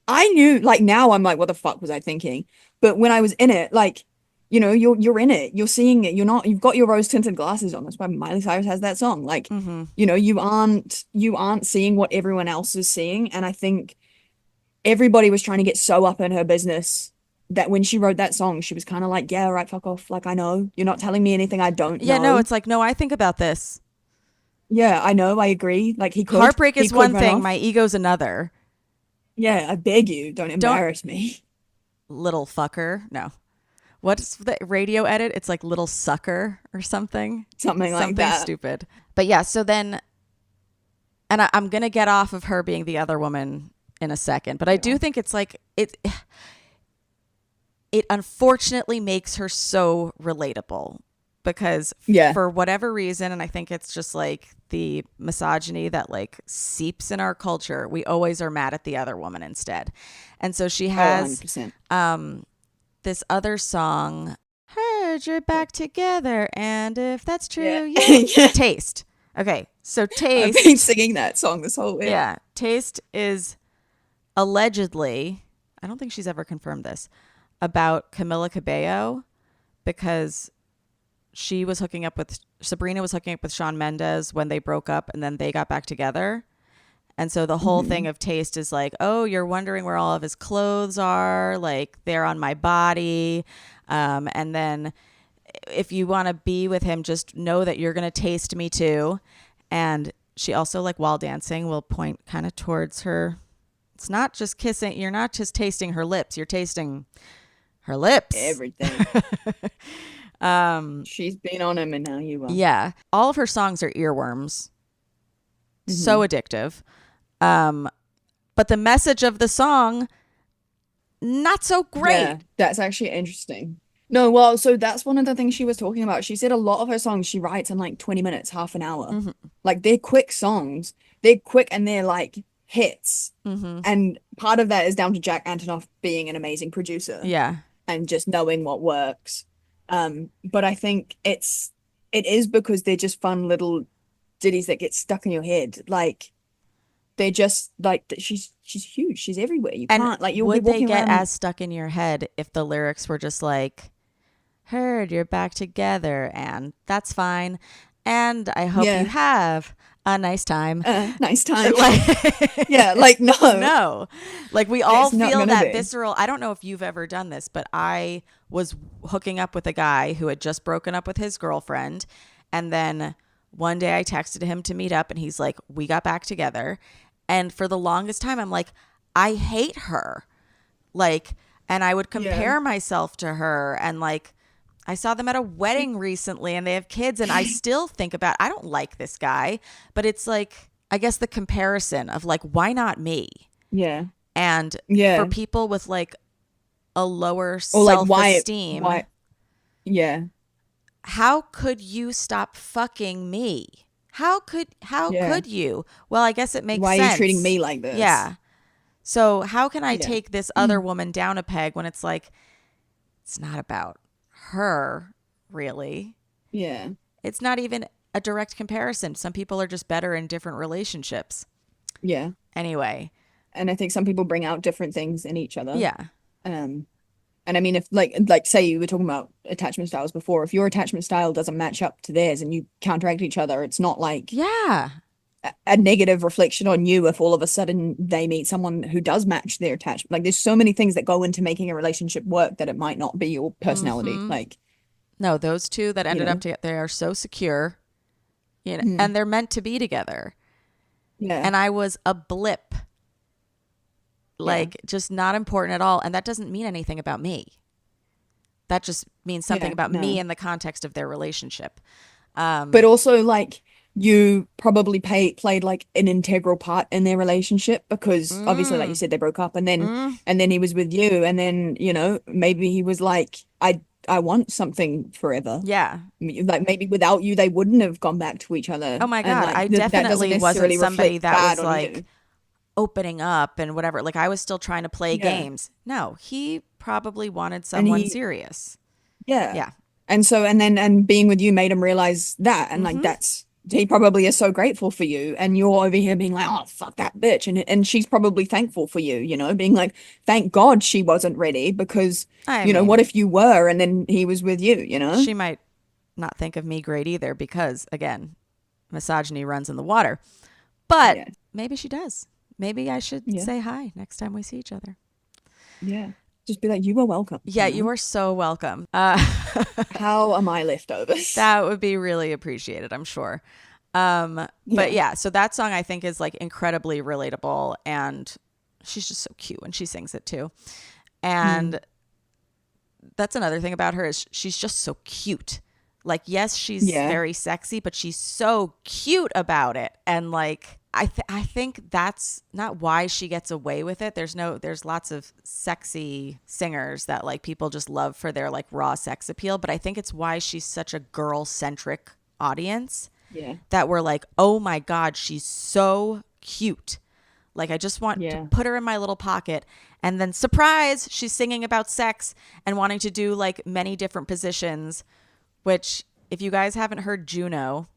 S3: I knew, like, now I'm like, what the fuck was I thinking? But when I was in it, like, you're in it, you're seeing it, you've got your rose tinted glasses on. That's why Miley Cyrus has that song. Like, you aren't seeing what everyone else is seeing. And I think everybody was trying to get so up in her business that when she wrote that song, she was kind of like, yeah, right, fuck off. Like, I know you're not telling me anything I don't know.
S1: Yeah, no, it's like, no, I think about this.
S3: Yeah, I know, I agree. Like,
S1: heartbreak is one thing, my ego's another.
S3: Yeah, I beg you, don't embarrass me.
S1: Little fucker. No. What's the radio edit? It's like little sucker or something.
S3: Something like that.
S1: Something stupid. But yeah, so then, and I'm going to get off of her being the other woman in a second, but I do think it's like, it unfortunately makes her so relatable, because for whatever reason, and I think it's just like the misogyny that like seeps in our culture, we always are mad at the other woman instead. And so she has this other song, heard you're back together, and if that's true, yeah. Taste. Okay, so Taste.
S3: I've been singing that song this whole week.
S1: Yeah, Taste is allegedly, I don't think she's ever confirmed this, about Camila Cabello, because Sabrina was hooking up with Shawn Mendes when they broke up, and then they got back together. And so the whole thing of Taste is like, oh, you're wondering where all of his clothes are, like they're on my body. And then if you want to be with him, just know that you're going to taste me too. And she also, like, while dancing, will point kind of towards her. It's not just kissing. You're not just tasting her lips. You're tasting her lips.
S3: Everything. She's been on him, and now you are.
S1: Yeah. All of her songs are earworms. So addictive. But the message of the song, not so great.
S3: Yeah, that's actually interesting. No, well, so that's one of the things she was talking about. She said a lot of her songs she writes in like 20 minutes, half an hour. Like, they're quick songs. They're quick, and they're like hits. And part of that is down to Jack Antonoff being an amazing producer.
S1: Yeah.
S3: And just knowing what works. But I think it is because they're just fun little ditties that get stuck in your head. Like, they're just like, she's huge. She's everywhere. You can't, like, you'll be
S1: would they
S3: walking
S1: get
S3: around.
S1: as stuck in your head if the lyrics were just like, heard you're back together and that's fine. And I hope you have a nice time.
S3: Nice time.
S1: Like,
S3: yeah, like, no.
S1: No. Like, we all
S3: It's not
S1: feel
S3: gonna
S1: that
S3: be.
S1: visceral. I don't know if you've ever done this, but I was hooking up with a guy who had just broken up with his girlfriend. And then one day I texted him to meet up and he's like, we got back together. And for the longest time, I'm like, I hate her. Like, and I would compare myself to her. And like, I saw them at a wedding recently and they have kids. And I still think about, I don't like this guy. But it's like, I guess the comparison of like, why not me?
S3: Yeah.
S1: And for people with like a lower self-esteem,
S3: why? Yeah.
S1: how could you stop fucking me? How could you? Well, I guess it makes sense.
S3: Why are you treating me like this?
S1: Yeah. So how can I take this other woman down a peg when it's like, it's not about her, really?
S3: Yeah.
S1: It's not even a direct comparison. Some people are just better in different relationships.
S3: Yeah.
S1: Anyway.
S3: And I think some people bring out different things in each other.
S1: Yeah.
S3: And I mean, if like say you were talking about attachment styles before, if your attachment style doesn't match up to theirs and you counteract each other, it's not like a negative reflection on you if all of a sudden they meet someone who does match their attachment. Like, there's so many things that go into making a relationship work that it might not be your personality. Like,
S1: no, those two that ended up together, they are so secure, you know, and they're meant to be together.
S3: Yeah.
S1: And I was a blip. Like, just not important at all. And that doesn't mean anything about me. That just means something about me in the context of their relationship.
S3: But also, like, you probably played like an integral part in their relationship because obviously, like you said, they broke up and then he was with you. And then, you know, maybe he was like, I want something forever.
S1: Yeah.
S3: Like, maybe without you, they wouldn't have gone back to each other.
S1: Oh my God.
S3: Like,
S1: I definitely wasn't somebody that was like
S3: you.
S1: opening up and whatever. Like, I was still trying to play games. No, he probably wanted someone serious.
S3: Yeah.
S1: Yeah.
S3: And so, and being with you made him realize that. And like, he probably is so grateful for you. And you're over here being like, oh, fuck that bitch. And she's probably thankful for you, you know, being like, thank God she wasn't ready because, I mean, what if you were and then he was with you, you know?
S1: She might not think of me great either because, again, misogyny runs in the water. But maybe she does. Maybe I should say hi next time we see each other.
S3: Yeah. Just be like, you are welcome.
S1: Yeah, you are so welcome.
S3: How am I leftovers?
S1: That would be really appreciated, I'm sure. But yeah, so that song I think is like incredibly relatable and she's just so cute when she sings it too. And that's another thing about her is she's just so cute. Like, yes, she's very sexy, but she's so cute about it. And like, I think that's not why she gets away with it. There's lots of sexy singers that like people just love for their like raw sex appeal. But I think it's why she's such a girl centric audience that we're like, oh my God, she's so cute. Like, I just want to put her in my little pocket. And then surprise, she's singing about sex and wanting to do like many different positions, which if you guys haven't heard Juno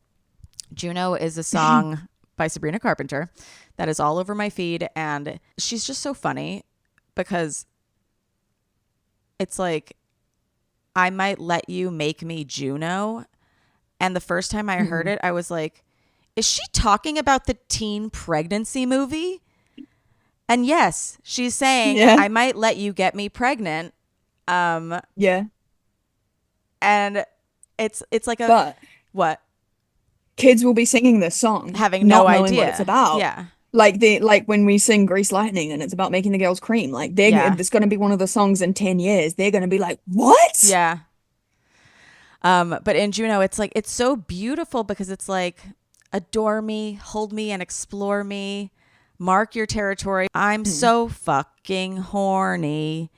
S1: is a song by Sabrina Carpenter that is all over my feed. And she's just so funny because it's like, I might let you make me Juno. And the first time I heard it, I was like, is she talking about the teen pregnancy movie? And yes, she's saying, I might let you get me pregnant. And it's like what?
S3: Kids will be singing this song,
S1: having no idea
S3: what it's about. Yeah. Like when we sing Grease Lightning and it's about making the girls cream, like it's going to be one of the songs in 10 years. They're going to be like, what?
S1: Yeah. But in Juno, it's like, it's so beautiful because it's like, adore me, hold me and explore me, mark your territory. I'm so fucking horny,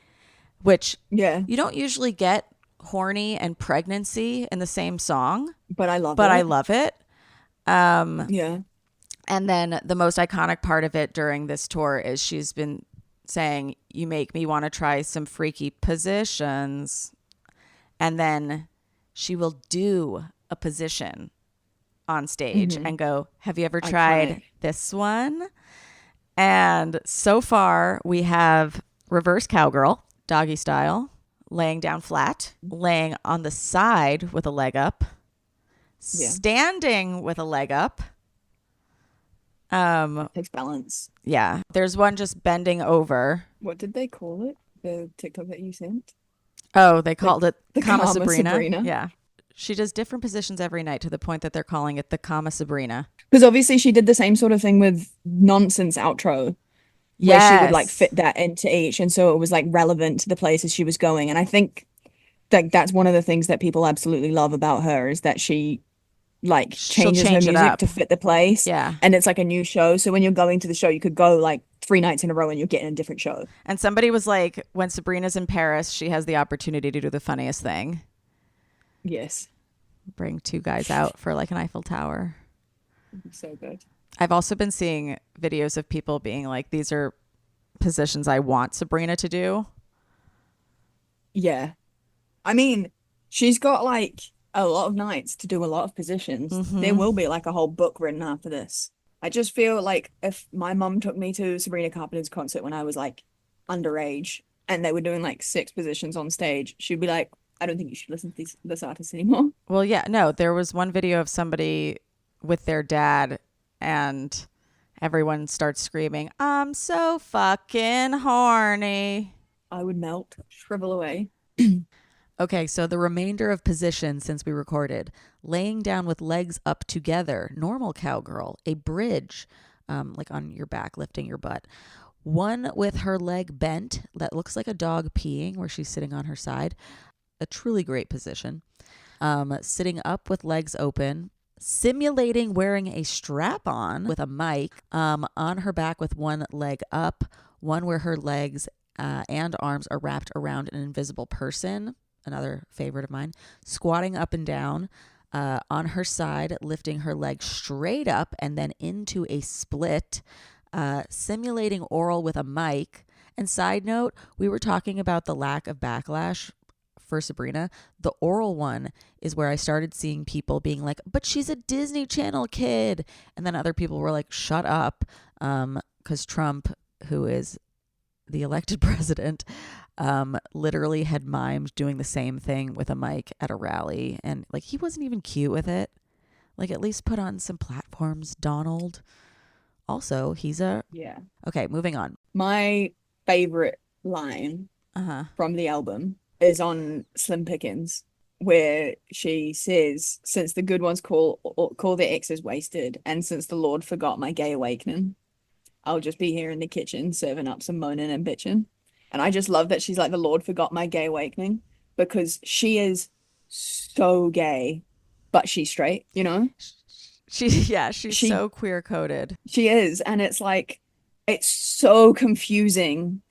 S1: which you don't usually get horny and pregnancy in the same song.
S3: But I love it.
S1: I love it. And then the most iconic part of it during this tour is she's been saying, "You make me want to try some freaky positions." And then she will do a position on stage and go, "Have you ever tried this one?" And so far we have reverse cowgirl, doggy style, laying down flat, laying on the side with a leg up, standing with a leg up.
S3: Takes balance.
S1: Yeah. There's one just bending over.
S3: What did they call it? The TikTok that you sent?
S1: Oh, they called it
S3: the
S1: Kama
S3: Kama
S1: Sabrina.
S3: Sabrina.
S1: Yeah. She does different positions every night to the point that they're calling it the Kama Sabrina.
S3: Because obviously she did the same sort of thing with Nonsense Outro. Where she would like fit that into each. And so it was like relevant to the places she was going. And I think like that's one of the things that people absolutely love about her is that she like changes her music to fit the place.
S1: Yeah.
S3: And it's like a new show. So when you're going to the show, you could go like 3 nights in a row and you're getting a different show.
S1: And somebody was like, when Sabrina's in Paris, she has the opportunity to do the funniest thing.
S3: Yes.
S1: Bring 2 guys out for like an Eiffel Tower.
S3: So good.
S1: I've also been seeing videos of people being like, these are positions I want Sabrina to do.
S3: Yeah. I mean, she's got like a lot of nights to do a lot of positions. There will be like a whole book written after this. I just feel like if my mum took me to Sabrina Carpenter's concert when I was like underage and they were doing like 6 positions on stage, she'd be like, I don't think you should listen to this artist anymore.
S1: Well, yeah, no, there was one video of somebody with their dad and everyone starts screaming, "I'm so fucking horny."
S3: I would melt, shrivel away.
S1: Okay, so the remainder of positions since we recorded: laying down with legs up together, normal cowgirl, a bridge, like on your back, lifting your butt. One with her leg bent that looks like a dog peeing where she's sitting on her side. A truly great position. Sitting up with legs open, simulating wearing a strap on with a mic, on her back with one leg up, one where her legs and arms are wrapped around an invisible person, another favorite of mine, squatting up and down, on her side, lifting her leg straight up and then into a split, simulating oral with a mic. And side note, we were talking about the lack of backlash for Sabrina. The oral one is where I started seeing people being like, but she's a Disney Channel kid. And then other people were like, shut up. Because Trump, who is the elected president, literally had mimed doing the same thing with a mic at a rally. And like, he wasn't even cute with it. Like, at least put on some platforms, Donald. Also, he's a...
S3: Yeah.
S1: Okay, moving on.
S3: My favorite line from the album is on Slim Pickens, where she says, "Since the good ones call their exes wasted, and since the Lord forgot my gay awakening, I'll just be here in the kitchen serving up some moaning and bitching." And I just love that she's like, the Lord forgot my gay awakening, because she is so gay, but she's straight, you know?
S1: She's so queer coded.
S3: She is. And it's like, it's so confusing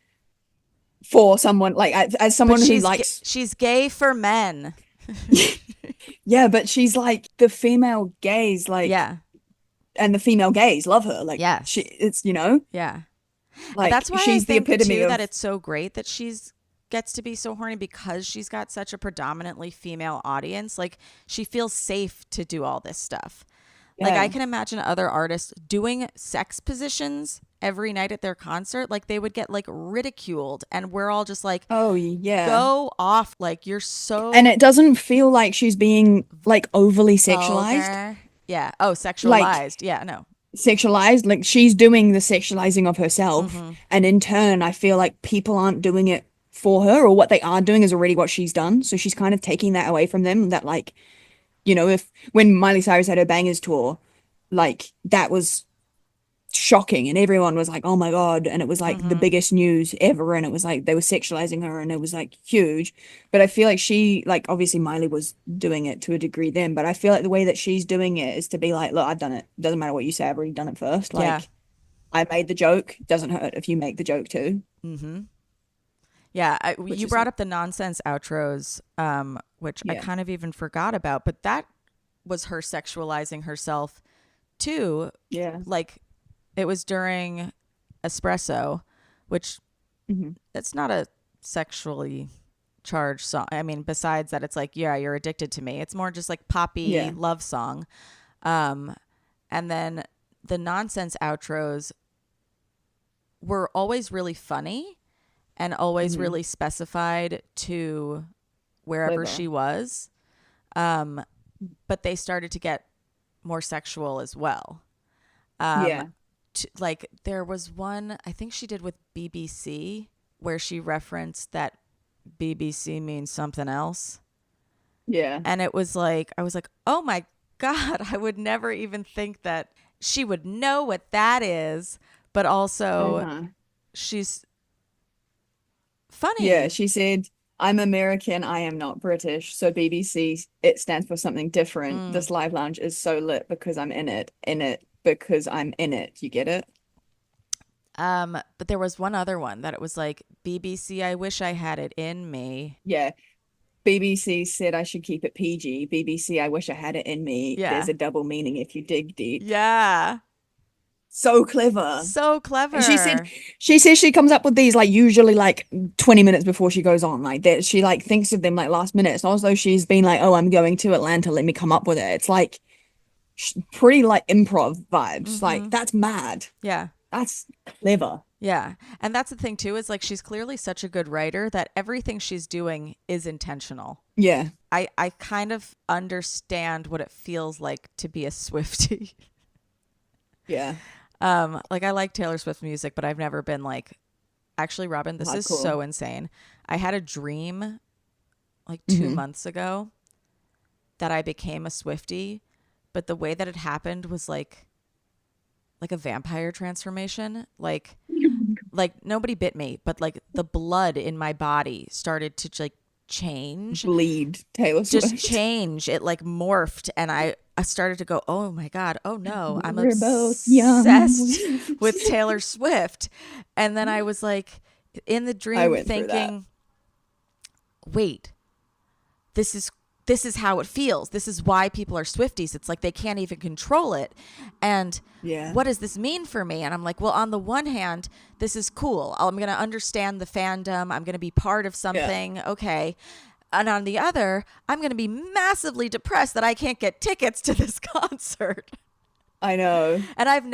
S3: for someone like as someone who likes
S1: she's gay for men.
S3: Yeah, but she's like the female gays, like, yeah, and the female gays love her, like, yeah, it's, you know,
S1: yeah,
S3: like
S1: that's why
S3: she's
S1: I think
S3: the epitome of
S1: that it's so great that she's gets to be so horny, because she's got such a predominantly female audience. Like, she feels safe to do all this stuff. Like, I can imagine other artists doing sex positions every night at their concert. Like, they would get like ridiculed, and we're all just like,
S3: oh yeah,
S1: go off, like, you're so...
S3: And it doesn't feel like she's being like overly sexualized.
S1: Vulgar. Yeah. Oh, sexualized. Like, yeah, no.
S3: Sexualized, like she's doing the sexualizing of herself, and in turn I feel like people aren't doing it for her, or what they are doing is already what she's done, so she's kind of taking that away from them. That, like, you know, if when Miley Cyrus had her Bangers tour, like, that was shocking and everyone was like, oh my god, and it was like the biggest news ever, and it was like they were sexualizing her and it was like huge. But I feel like she, like, obviously Miley was doing it to a degree then, but I feel like the way that she's doing it is to be like, look, I've done it, doesn't matter what you say, I've already done it first. Like, I made the joke, doesn't hurt if you make the joke too.
S1: Yeah, you brought up the nonsense outros, which I kind of even forgot about, but that was her sexualizing herself two,
S3: Yeah.
S1: like it was during Espresso, which it's not a sexually charged song. I mean, besides that, it's like, yeah, you're addicted to me. It's more just like poppy love song. And then the nonsense outros were always really funny and always really specified to wherever she was. But they started to get more sexual as well. Like there was one, I think she did with BBC, where she referenced that BBC means something else.
S3: Yeah.
S1: And it was like, I was like, oh my God, I would never even think that she would know what that is. But also, she's funny.
S3: Yeah, she said, I'm American, I am not British. So BBC, it stands for something different. This live lounge is so lit because I'm in it because I'm in it. You get it?
S1: But there was one other one that it was like, BBC, I wish I had it in me.
S3: Yeah. BBC said I should keep it PG. BBC, I wish I had it in me.
S1: Yeah.
S3: There's a double meaning if you dig deep.
S1: Yeah.
S3: So clever.
S1: So clever.
S3: And she says she comes up with these like usually like 20 minutes before she goes on. Like that she like thinks of them like last minute. It's not as though she's been like, oh, I'm going to Atlanta, let me come up with it. It's like pretty like improv vibes. Like that's mad.
S1: Yeah.
S3: That's clever.
S1: Yeah. And that's the thing too, is like she's clearly such a good writer that everything she's doing is intentional.
S3: Yeah.
S1: I kind of understand what it feels like to be a Swiftie.
S3: Yeah.
S1: Like I like Taylor Swift music, but I've never been like, actually, Robyn, this is so insane. I had a dream like 2 months ago that I became a Swiftie, but the way that it happened was like a vampire transformation. Like nobody bit me, but like the blood in my body started to like change.
S3: Bleed Taylor Swift.
S1: Just change. It like morphed, and I started to go, oh my God, oh no, I'm
S3: We're
S1: obsessed with Taylor Swift. And then I was like in the dream thinking, wait, this is how it feels. This is why people are Swifties. It's like they can't even control it. And what does this mean for me? And I'm like, well, on the one hand, this is cool. I'm going to understand the fandom. I'm going to be part of something. Yeah. Okay. And on the other, I'm going to be massively depressed that I can't get tickets to this concert.
S3: I know.
S1: And I've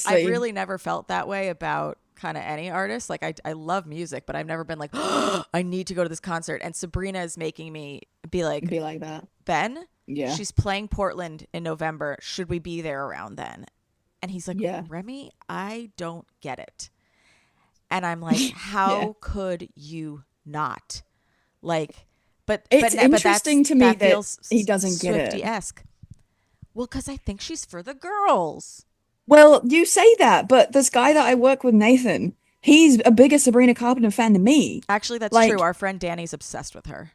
S1: really never felt that way about kind of any artist. Like I love music, but I've never been like, oh, I need to go to this concert. And Sabrina is making me be like
S3: that.
S1: Ben,
S3: yeah,
S1: she's playing Portland in November. Should we be there around then? And he's like, Remy, I don't get it. And I'm like, how could you not? Like, but
S3: it's interesting to me that he doesn't get it.
S1: Swiftie-esque. Well, because I think she's for the girls.
S3: Well, you say that, but this guy that I work with, Nathan, he's a bigger Sabrina Carpenter fan than me.
S1: Actually, that's true. Our friend Danny's obsessed with her.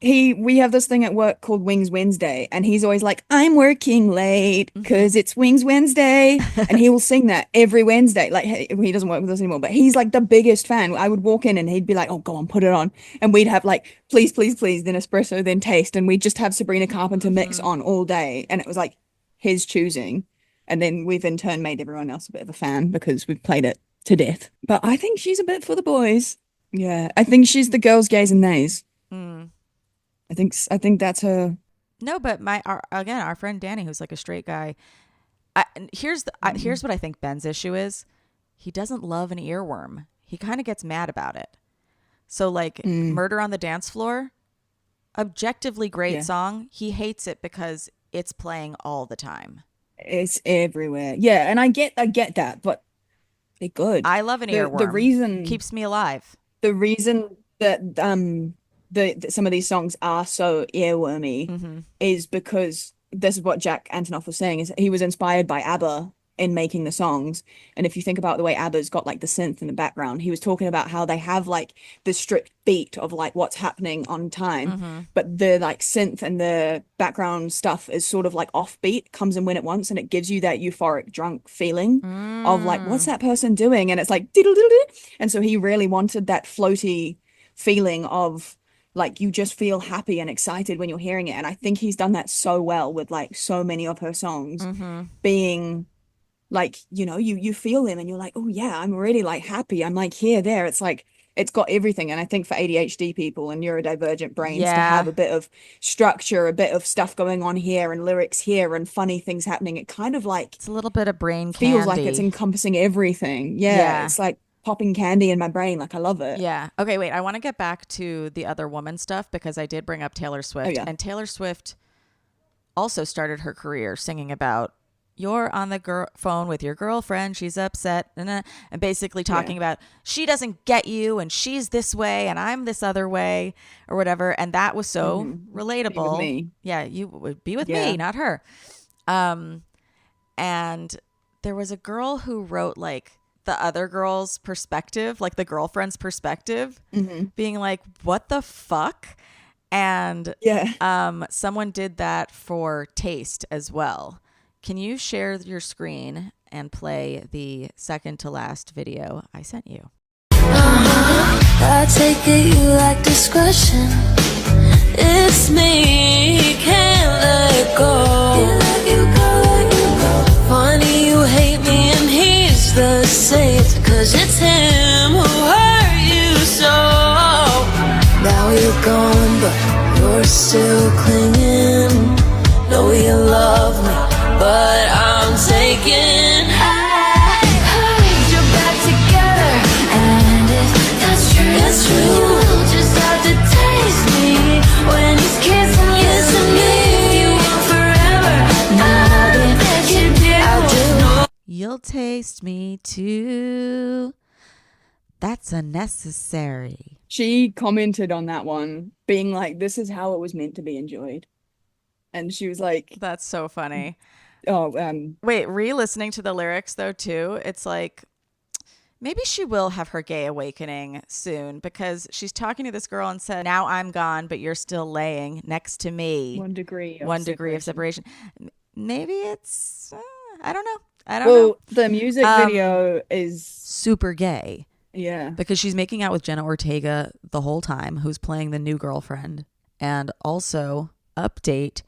S3: We have this thing at work called Wings Wednesday, and he's always like, I'm working late because it's Wings Wednesday. And he will sing that every Wednesday. Like, he doesn't work with us anymore, but he's like the biggest fan. I would walk in and he'd be like, oh, go on, put it on. And we'd have like, please, please, please, then espresso, then taste. And we'd just have Sabrina Carpenter mix on all day. And it was like his choosing. And then we've in turn made everyone else a bit of a fan because we've played it to death. But I think she's a bit for the boys. Yeah, I think she's the girls, gays, and nays. I think that's her. No, but
S1: our friend Danny, who's like a straight guy. Here's what I think Ben's issue is. He doesn't love an earworm. He kind of gets mad about it. So like Murder on the Dance Floor, objectively great song. He hates it because it's playing all the time.
S3: It's everywhere. Yeah, and I get that, but they're good.
S1: I love an earworm. The reason keeps me alive.
S3: The reason that some of these songs are so earwormy is because this is what Jack Antonoff was saying, is he was inspired by ABBA in making the songs. And if you think about the way ABBA's got like the synth in the background, he was talking about how they have like the strict beat of like what's happening on time, but the like synth and the background stuff is sort of like offbeat, comes and went at once, and it gives you that euphoric drunk feeling of like, what's that person doing? And it's like diddle diddle diddle. And so he really wanted that floaty feeling of like you just feel happy and excited when you're hearing it. And I think he's done that so well with like so many of her songs being like, you know, you feel them and you're like, oh yeah, I'm really like happy. I'm like here, there. It's like it's got everything. And I think for ADHD people and neurodivergent brains to have a bit of structure, a bit of stuff going on here and lyrics here and funny things happening, it kind of like
S1: It's a little bit of brain
S3: feels
S1: candy.
S3: like it's encompassing everything. Yeah. It's like popping candy in my brain. Like I love it.
S1: Yeah. Okay, wait. I want to get back to the other woman stuff because I did bring up Taylor Swift.
S3: Oh, yeah.
S1: And Taylor Swift also started her career singing about you're on the phone with your girlfriend, she's upset, and basically talking about she doesn't get you and she's this way and I'm this other way or whatever. And that was so relatable.
S3: Be with me.
S1: Yeah, you would be with me, not her. And there was a girl who wrote like the other girl's perspective, like the girlfriend's perspective, being like, what the fuck? And someone did that for Taste as well. Can you share your screen and play the second to last video I sent you?
S4: I take it you like discretion. It's me, can't let go. Let you go. Funny you hate me and he's the same. 'Cause it's him who hurt you so. Now you're gone, but you're still clinging. Know you love me, but I'm taking. I heard you're back together, and if that's true, it's true. You'll just have to taste me when he's kissing me. You want forever, nothing that you do.
S1: You'll taste me too. That's unnecessary.
S3: She commented on that one, being like, "This is how it was meant to be enjoyed." And she was like,
S1: That's so funny.
S3: oh,
S1: Wait, re-listening to the lyrics though too, it's like maybe she will have her gay awakening soon because she's talking to this girl and said, now I'm gone, but you're still laying next to me.
S3: 1 degree
S1: of separation. Maybe it's, I don't know. I don't know.
S3: Well, the music video is
S1: super gay.
S3: Yeah.
S1: Because she's making out with Jenna Ortega the whole time, who's playing the new girlfriend. And also, update,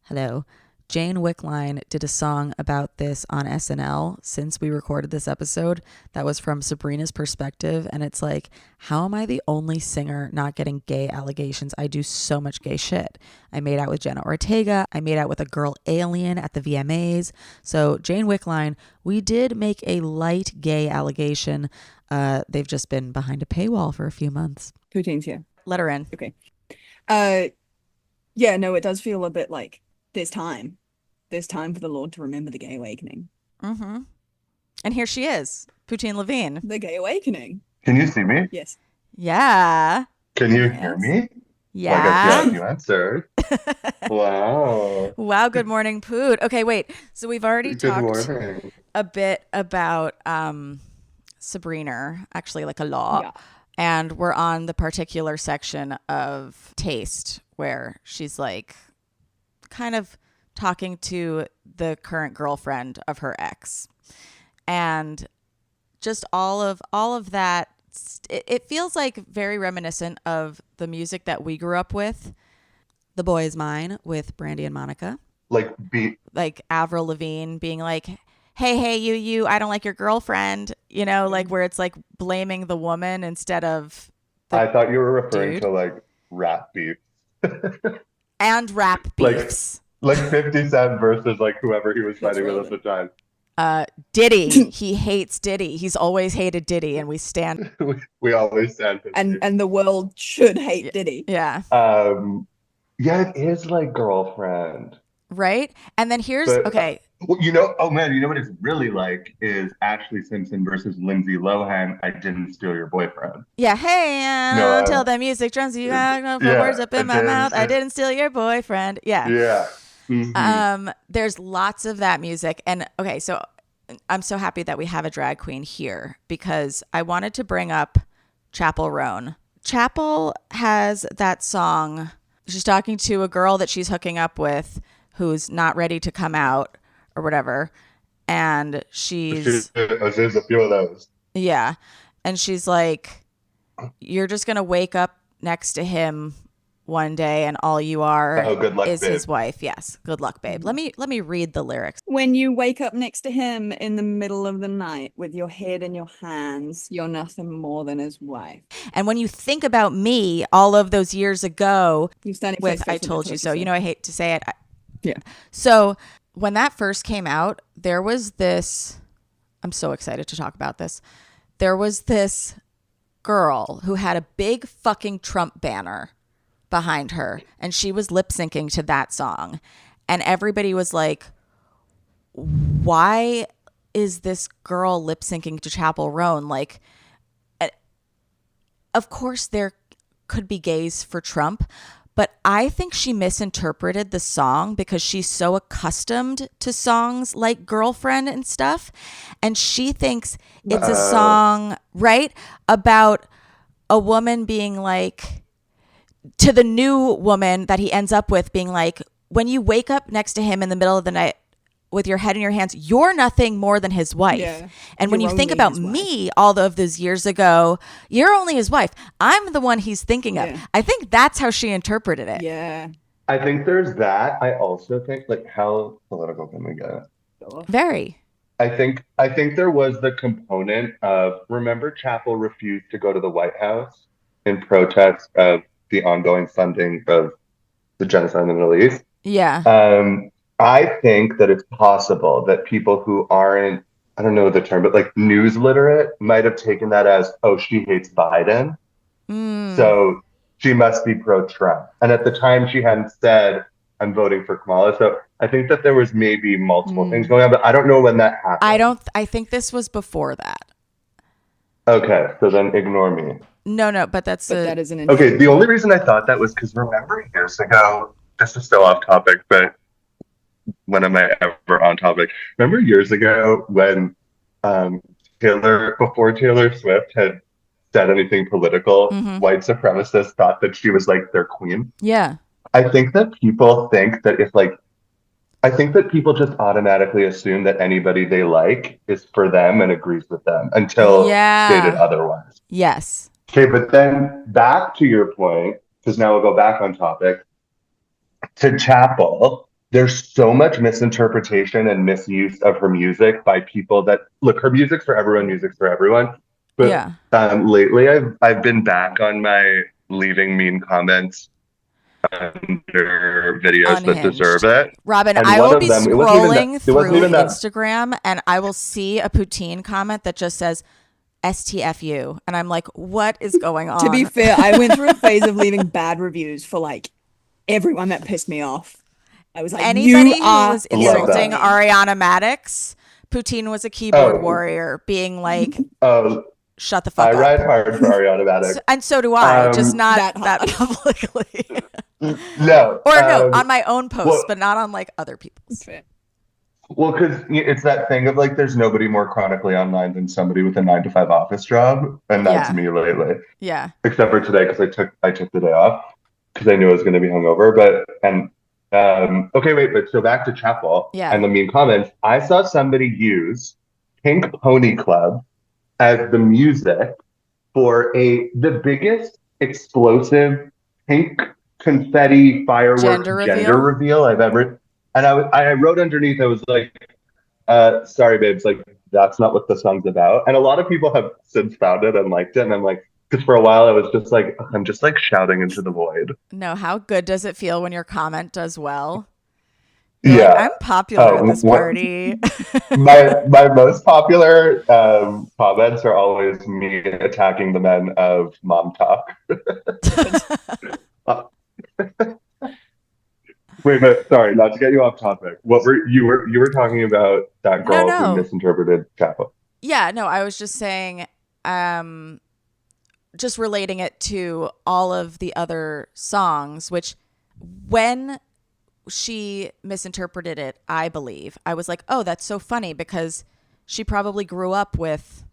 S1: hello, Jane Wickline did a song about this on SNL since we recorded this episode. That was from Sabrina's perspective. And it's like, how am I the only singer not getting gay allegations? I do so much gay shit. I made out with Jenna Ortega. I made out with a girl alien at the VMAs. So Jane Wickline, we did make a light gay allegation. They've just been behind a paywall for a few months.
S3: Poutine's here.
S1: Let her in.
S3: Okay. Yeah, no, it does feel a bit like there's time. There's time for the Lord to remember the gay awakening.
S1: Mm-hmm. And here she is, Poutine Levine.
S3: The gay awakening.
S5: Can you see me?
S3: Yes.
S1: Yeah.
S5: Can you hear me?
S1: Yeah.
S5: Like I feel like you answered. Wow.
S1: Wow. Good morning, Poot. Okay, wait. So we've already
S5: Good
S1: talked
S5: morning.
S1: a bit about Sabrina, actually like a lot.
S3: Yeah.
S1: And we're on the particular section of Taste where she's like kind of talking to the current girlfriend of her ex. And just all of that, it feels like very reminiscent of the music that we grew up with. The Boy Is Mine with Brandy and Monica.
S5: Like
S1: Avril Lavigne being like, hey, you, I don't like your girlfriend, you know, like where it's like blaming the woman instead of
S5: I thought you were referring
S1: dude.
S5: to like rap beef.
S1: And rap beefs.
S5: Like 50 Cent versus like whoever he was fighting with at the time.
S1: Diddy. He hates Diddy. He's always hated Diddy, and we stand.
S5: We always stand.
S3: And the world should hate Diddy.
S1: Yeah.
S5: Yeah, it is like girlfriend.
S1: Right? And then here's
S5: But,
S1: okay.
S5: Well, you know what it's really like is Ashley Simpson versus Lindsay Lohan. I didn't steal your boyfriend.
S1: Yeah, hey,
S5: No,
S1: until the music drums you no words up in my mouth. I didn't steal your boyfriend. Yeah.
S5: Yeah. Mm-hmm.
S1: There's lots of that music. And okay, so I'm so happy that we have a drag queen here because I wanted to bring up Chappell Roan. Chappell has that song. She's talking to a girl that she's hooking up with who's not ready to come out or whatever. And there's
S5: a few of those.
S1: Yeah. And she's like, you're just going to wake up next to him one day and all you are
S5: Oh, good luck,
S1: is
S5: babe.
S1: his wife. Yes. Good luck, babe. Let me read the lyrics.
S3: When you wake up next to him in the middle of the night with your head in your hands, you're nothing more than his wife.
S1: And when you think about me all of those years ago
S3: You standing
S1: with
S3: face to face
S1: I Told
S3: with
S1: You
S3: the
S1: So,
S3: torture.
S1: you know, I hate to say it.
S3: Yeah.
S1: So when that first came out, there was this, I'm so excited to talk about this. There was this girl who had a big fucking Trump banner behind her, and she was lip syncing to that song. And everybody was like, why is this girl lip syncing to Chappell Roan? Like, of course there could be gays for Trump, but I think she misinterpreted the song because she's so accustomed to songs like Girlfriend and stuff. And she thinks it's a song, right, about a woman being like, to the new woman that he ends up with being like, when you wake up next to him in the middle of the night with your head in your hands, you're nothing more than his wife.
S3: Yeah.
S1: And when
S3: You're
S1: you think
S3: only
S1: about
S3: his wife.
S1: me all of those years ago, you're only his wife. I'm the one he's thinking of.
S3: Yeah.
S1: I think that's how she interpreted it.
S3: Yeah.
S5: I think there's that. I also think, like, how political can we get?
S1: Very.
S5: I think there was the component of, remember Chappell refused to go to the White House in protest of the ongoing funding of the genocide in the Middle East.
S1: Yeah.
S5: I think that it's possible that people who aren't, I don't know the term, but like news literate might have taken that as, oh, she hates Biden. So she must be pro-Trump. And at the time she hadn't said, I'm voting for Kamala. So I think that there was maybe multiple things going on, but I don't know when that happened.
S1: I think this was before that.
S5: Okay, so then ignore me.
S1: No, but that's
S3: But that is an
S5: Okay, the only reason I thought that was because remember years ago, this is still off topic, but when am I ever on topic? Remember years ago when before Taylor Swift had said anything political, white supremacists thought that she was like their queen.
S1: Yeah.
S5: I think that people think that I think that people just automatically assume that anybody they like is for them and agrees with them until stated otherwise.
S1: Yes.
S5: Okay, but then back to your point, because now we'll go back on topic, to Chappell, there's so much misinterpretation and misuse of her music by people that, look, her music's for everyone, But lately I've been back on my leaving mean comments under videos that deserve it.
S1: Robyn,
S5: And
S1: I
S5: one
S1: will
S5: of
S1: be
S5: them-
S1: scrolling through
S5: that.
S1: Instagram and I will see a Poutine comment that just says STFU. And I'm like, what is going on?
S3: To be fair, I went through a phase of leaving bad reviews for like everyone that pissed me off. I was like,
S1: anybody
S3: you
S1: who
S3: are
S1: was insulting
S3: irritating.
S1: Ariana Madix, Poutine was a keyboard warrior being like, shut the fuck
S5: I
S1: up.
S5: ride hard for Ariana Madix.
S1: And so do I, just not
S3: That
S1: that
S3: hard.
S1: publicly.
S5: No.
S1: Or no, on my own posts, but not on like other people's.
S3: Fair.
S5: Well, because it's that thing of like, there's nobody more chronically online than somebody with a 9-to-5 office job, and that's me lately.
S1: Yeah.
S5: Except for today, because I took the day off because I knew I was going to be hungover. Okay, wait, but so back to Chappell and the mean comments. I saw somebody use Pink Pony Club as the music for the biggest explosive pink confetti fireworks gender reveal I've ever. And I wrote underneath, I was like, sorry, babes, like, that's not what the song's about. And a lot of people have since found it and liked it. And I'm like, because for a while I was just like, I'm just like shouting into the void.
S1: No, how good does it feel when your comment does well?
S5: You're
S1: like, I'm popular at this party.
S5: my most popular comments are always me attacking the men of Mom Talk. Wait, but sorry, not to get you off topic. What were you talking about that girl who misinterpreted Chappell?
S1: Yeah, no, I was just saying, just relating it to all of the other songs, which when she misinterpreted it, I believe, I was like, oh, that's so funny because she probably grew up with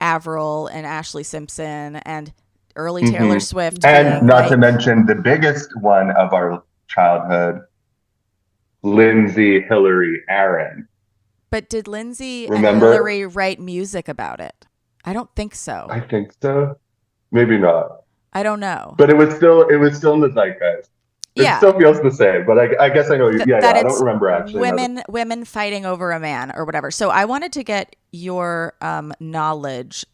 S1: Avril and Ashley Simpson and early Taylor Swift.
S5: And not to mention the biggest one of our childhood, Lindsay, Hillary, Aaron.
S1: But did Lindsay and Hillary write music about it? I don't think so.
S5: I think so. Maybe not.
S1: I don't know.
S5: But it was still in the zeitgeist. It still feels the same, but I guess I know. I don't remember actually.
S1: Women fighting over a man or whatever. So I wanted to get your knowledge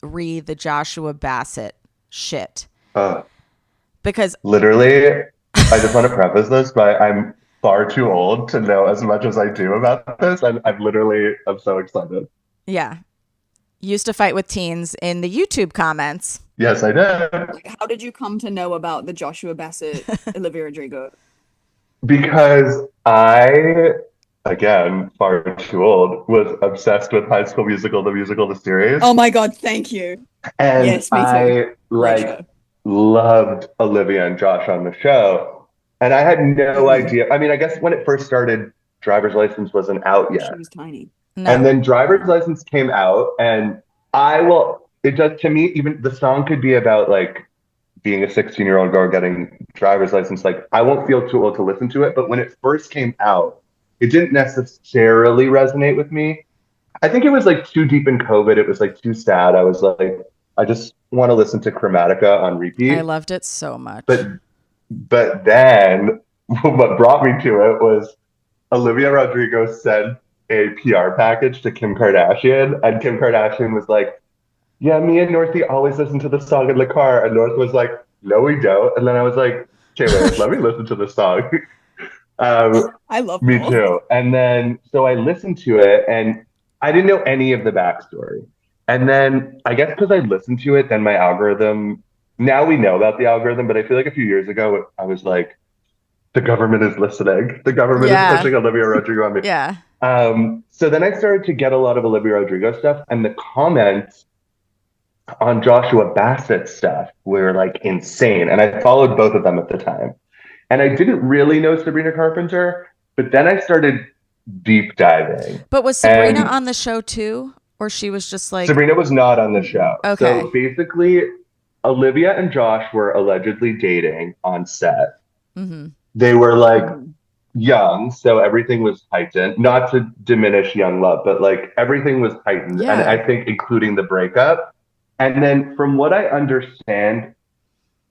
S1: re the Joshua Bassett shit. Because
S5: literally, I just want to preface this by I'm far too old to know as much as I do about this. I'm so excited.
S1: Yeah. Used to fight with teens in the YouTube comments.
S5: Yes, I did.
S3: Like, how did you come to know about the Joshua Bassett, Olivia Rodrigo?
S5: Because I, again, far too old, was obsessed with High School Musical, the series.
S3: Oh my God, thank you.
S5: And
S3: yes, me too.
S5: I loved Olivia and Josh on the show. And I had no idea. I mean, I guess when it first started, Driver's License wasn't out yet.
S3: She was tiny.
S1: No.
S5: And then Driver's License came out, and it does, to me, even the song could be about like being a 16-year-old girl getting driver's license. Like, I won't feel too old to listen to it, but when it first came out, it didn't necessarily resonate with me. I think it was like too deep in COVID. It was like too sad. I was like, I just want to listen to Chromatica on repeat.
S1: I loved it so much.
S5: But then what brought me to it was Olivia Rodrigo sent a PR package to Kim Kardashian, and Kim Kardashian was like, yeah, me and Northie always listen to the song in the car. And North was like, no, we don't. And then I was like, okay, wait, let me listen to the song.
S3: I love
S5: me too. And then, so I listened to it, and I didn't know any of the backstory. And then I guess because I listened to it, then my algorithm, now we know about the algorithm, but I feel like a few years ago, I was like, the government is listening. The government is pushing Olivia Rodrigo on me.
S1: Yeah.
S5: So then I started to get a lot of Olivia Rodrigo stuff, and the comments on Joshua Bassett stuff were like insane. And I followed both of them at the time. And I didn't really know Sabrina Carpenter, but then I started deep diving.
S1: But was Sabrina on the show too? Or she was just like...
S5: Sabrina was not on the show.
S1: Okay.
S5: So basically, Olivia and Josh were allegedly dating on set.
S1: Mm-hmm.
S5: They were like young, so everything was heightened. Not to diminish young love, but like everything was heightened.
S1: Yeah.
S5: And I think including the breakup. And then from what I understand,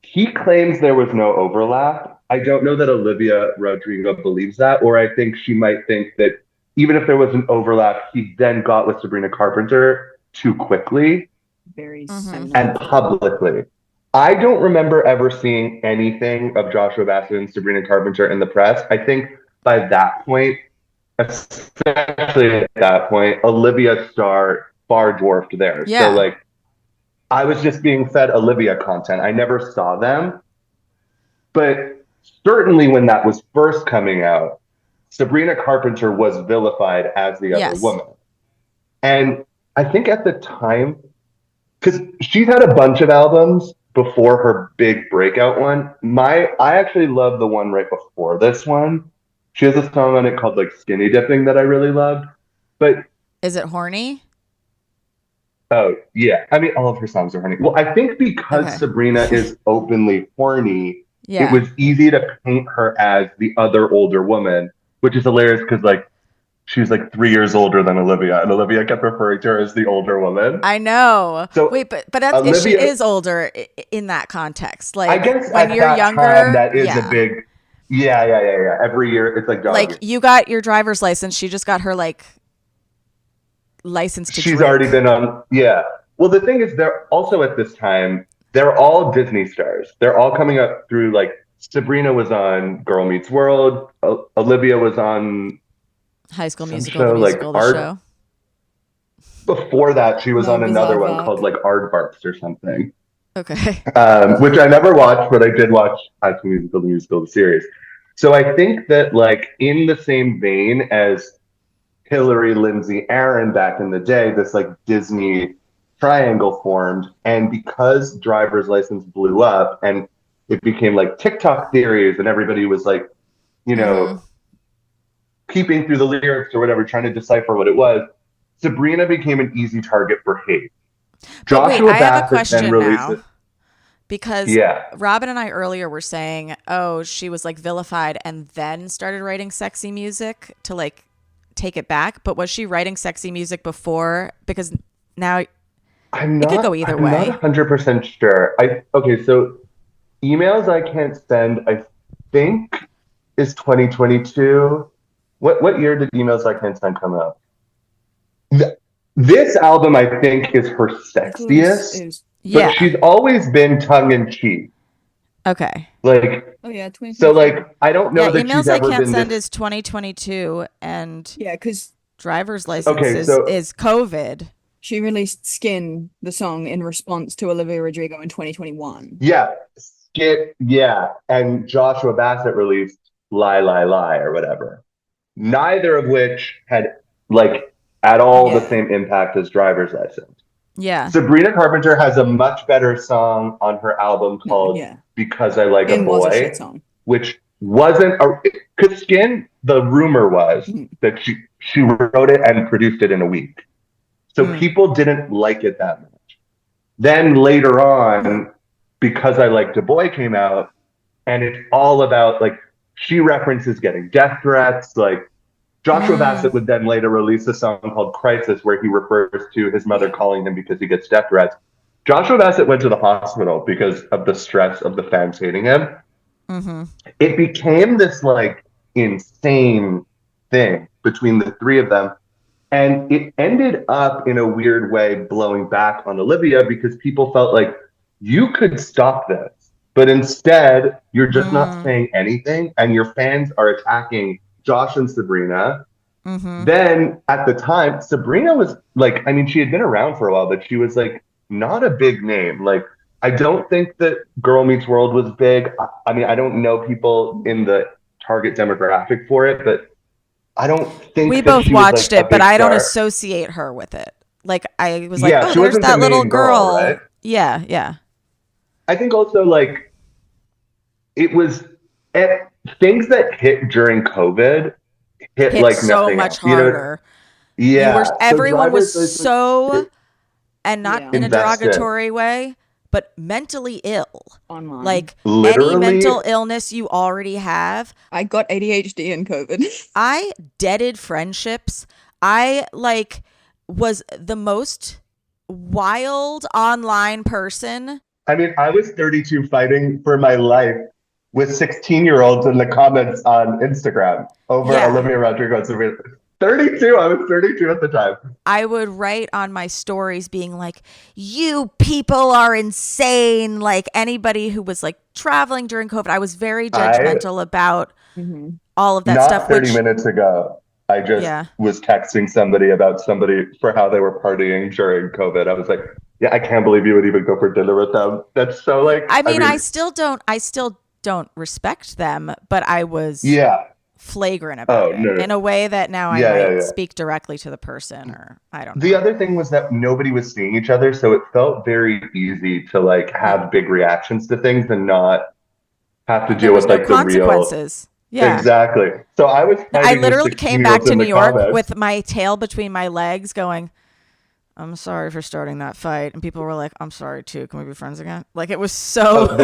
S5: he claims there was no overlap. I don't know that Olivia Rodrigo believes that, or I think she might think that even if there was an overlap, he then got with Sabrina Carpenter too quickly and publicly. I don't remember ever seeing anything of Joshua Bassett and Sabrina Carpenter in the press. I think by that point, especially at that point, Olivia's star far dwarfed theirs.
S1: Yeah.
S5: So like, I was just being fed Olivia content. I never saw them. But certainly when that was first coming out, Sabrina Carpenter was vilified as the other woman. And I think at the time, because she's had a bunch of albums before her big breakout one. I actually love the one right before this one. She has a song on it called like Skinny Dipping that I really loved. But
S1: is it Horny?
S5: Oh, yeah. I mean, all of her songs are horny. Well, I think because Sabrina is openly horny, it was easy to paint her as the other older woman, which is hilarious because, like, she's like 3 years older than Olivia, and Olivia kept referring to her as the older woman.
S1: I know.
S5: So
S1: wait, but that's, Olivia, she is older in that context. Like,
S5: I guess
S1: when
S5: at
S1: you're
S5: that
S1: younger,
S5: time, that is a big. Yeah. Every year, it's like
S1: you got your driver's license. She just got her like license to
S5: She's
S1: drink.
S5: already been on. Yeah. Well, the thing is, they're also at this time, they're all Disney stars. They're all coming up through, like, Sabrina was on Girl Meets World. Olivia was on
S1: High School Musical,
S5: show,
S1: the musical,
S5: like
S1: the
S5: Art.
S1: show.
S5: Before that, she was
S3: Love
S5: on
S3: is
S5: another
S3: Love
S5: one
S3: Rock.
S5: called like Aardvarks or something.
S1: Okay.
S5: Which I never watched, but I did watch High School Musical, the series. So I think that, like, in the same vein as Hillary, Lindsay, Aaron back in the day, this like Disney triangle formed, and because Driver's License blew up and it became like TikTok theories and everybody was like, you know, peeping through the lyrics or whatever, trying to decipher what it was, Sabrina became an easy target for hate.
S1: Joshua Bassett, I have a question now. Because
S5: Yeah.
S1: Robyn and I earlier were saying, oh, she was like vilified and then started writing sexy music to like take it back. But was she writing sexy music before? Because now It could go either way.
S5: I'm not 100% sure. Okay, so emails I can't send, I think is 2022. What year did emails I can't send come out? This album I think is her sexiest, but she's always been tongue in cheek.
S1: Okay.
S5: Like,
S3: oh yeah,
S5: so like I don't know that
S1: emails
S5: she's ever
S1: I can't
S5: been
S1: send
S5: this...
S1: is 2022, and
S3: because
S1: driver's license is COVID.
S3: She released Skin, the song, in response to Olivia Rodrigo in 2021.
S5: Yeah, Skin, yeah, and Joshua Bassett released Lie, Lie, Lie or whatever. Neither of which had like at all the same impact as Driver's License.
S1: Yeah.
S5: Sabrina Carpenter has a much better song on her album called Because I Like a Boy, was a shit song. Which wasn't because Skin, the rumor was that she wrote it and produced it in a week. So people didn't like it that much. Then later on, Because I Liked a Boy came out, and it's all about like she references getting death threats. Like Joshua Bassett would then later release a song called Crisis where he refers to his mother calling him because he gets death threats. Joshua Bassett went to the hospital because of the stress of the fans hating him. It became this like insane thing between the three of them. And it ended up in a weird way blowing back on Olivia because people felt like you could stop this, but instead you're just not saying anything and your fans are attacking Josh and Sabrina. Then at the time, Sabrina was like, I mean, she had been around for a while, but she was like not a big name. Like, I don't think that Girl Meets World was big. I mean, I don't know people in the target demographic for it, but I don't think
S1: we both watched it, but I don't associate her with it. Like I was like, oh, there's that little girl. Right? Yeah.
S5: I think also like it was things that hit during COVID hit like
S1: so
S5: nothing
S1: much
S5: else.
S1: harder.
S5: You know? Yeah,
S1: everyone was so, and not in a derogatory way, but mentally ill. Online. Like literally, any mental illness you already have.
S3: I got ADHD and COVID.
S1: I deaded friendships. I like was the most wild online person.
S5: I mean, I was 32 fighting for my life with 16-year-olds in the comments on Instagram over Olivia Rodrigo. 32. I was 32 at the time.
S1: I would write on my stories being like, you people are insane. Like anybody who was like traveling during COVID, I was very judgmental about all of that stuff.
S5: 30 minutes ago, I just was texting somebody about somebody for how they were partying during COVID. I was like, yeah, I can't believe you would even go for dinner with them. That's so like,
S1: I mean, I still don't respect them, but I was flagrant about it in a way that now I might speak directly to the person, or I don't know.
S5: The other thing was that nobody was seeing each other, so it felt very easy to like have big reactions to things and not have to deal with like the
S1: consequences.
S5: Yeah, exactly. So I
S1: literally came back to New York with my tail between my legs going, I'm sorry for starting that fight. And people were like, I'm sorry too. Can we be friends again? Like it was so...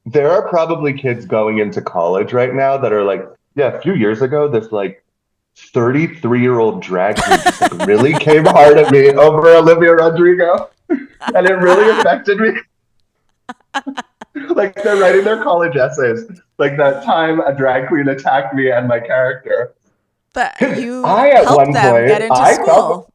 S5: There are probably kids going into college right now that are like, yeah, a few years ago, this like 33-year-old drag queen just like really came hard at me over Olivia Rodrigo. And it really affected me. Like they're writing their college essays. Like that time a drag queen attacked me and my character.
S1: But you helped them get into school.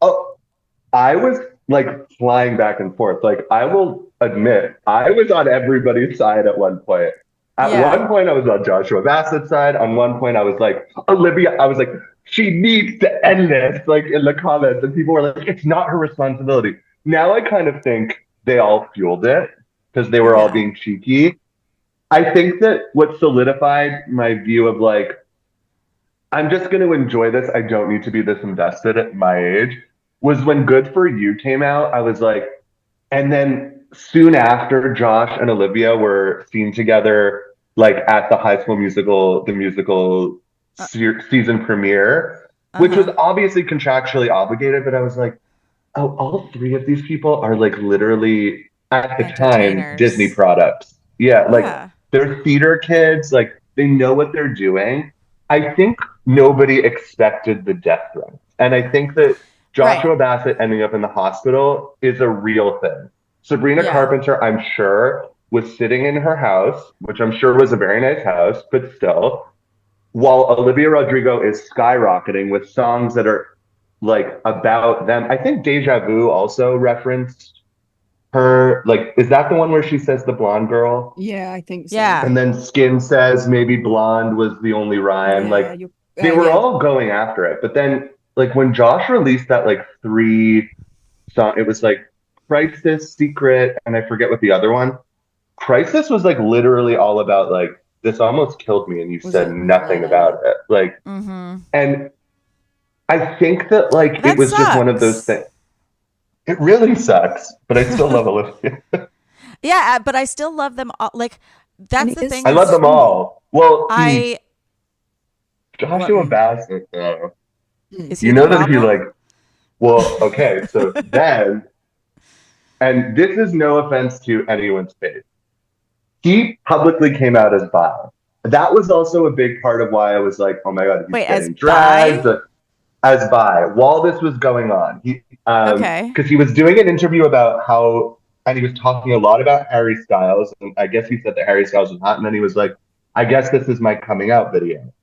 S5: I was like flying back and forth. Like I will admit, I was on everybody's side at one point. At one point, I was on Joshua Bassett's side. On one point, I was like, Olivia, I was like, she needs to end this, like in the comments. And people were like, it's not her responsibility. Now I kind of think they all fueled it because they were all being cheeky. I think that what solidified my view of like, I'm just going to enjoy this. I don't need to be this invested at my age was when Good For You came out. I was like, and then soon after Josh and Olivia were seen together, like at the High School Musical, the musical season premiere, which was obviously contractually obligated. But I was like, oh, all three of these people are like literally at the time Disney products. Yeah, like they're theater kids. Like they know what they're doing. I think nobody expected the death threat. And I think that Joshua Bassett ending up in the hospital is a real thing. Sabrina Carpenter, I'm sure, was sitting in her house, which I'm sure was a very nice house, but still, while Olivia Rodrigo is skyrocketing with songs that are like about them. I think Deja Vu also referenced her. Like, is that the one where she says the blonde girl?
S3: Yeah, I think so.
S1: Yeah.
S5: And then Skin says maybe blonde was the only rhyme.
S3: Yeah,
S5: like they were all going after it. But then like when Josh released that like 3 song, it was like Crisis, Secret, and I forget what the other one. Crisis was like literally all about like, this almost killed me and you said nothing about it. Like, and I think that like
S1: that
S5: it was
S1: sucks.
S5: just one of those things. It really sucks, but I still love Olivia.
S1: Yeah, but I still love them all. Like, that's the thing.
S5: I love them all. Well, Joshua
S1: What?
S5: Bassett,
S1: Is he
S5: you know
S1: the
S5: that he
S1: problem?
S5: like, well, okay, so then, and this is no offense to anyone's faith, he publicly came out as bi. That was also a big part of why I was like, oh my God, he's getting dragged as bi while this was going on. He, because he was doing an interview about how, and he was talking a lot about Harry Styles, and I guess he said that Harry Styles was hot, and then he was like, I guess this is my coming out video.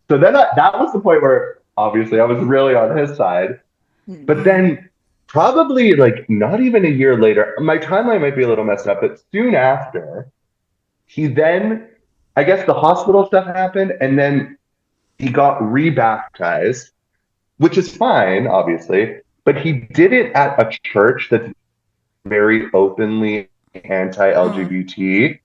S5: So then that was the point where obviously I was really on his side. But then probably like not even a year later, my timeline might be a little messed up, but soon after, he then, I guess the hospital stuff happened, and then he got rebaptized, which is fine, obviously, but he did it at a church that's very openly anti-LGBT,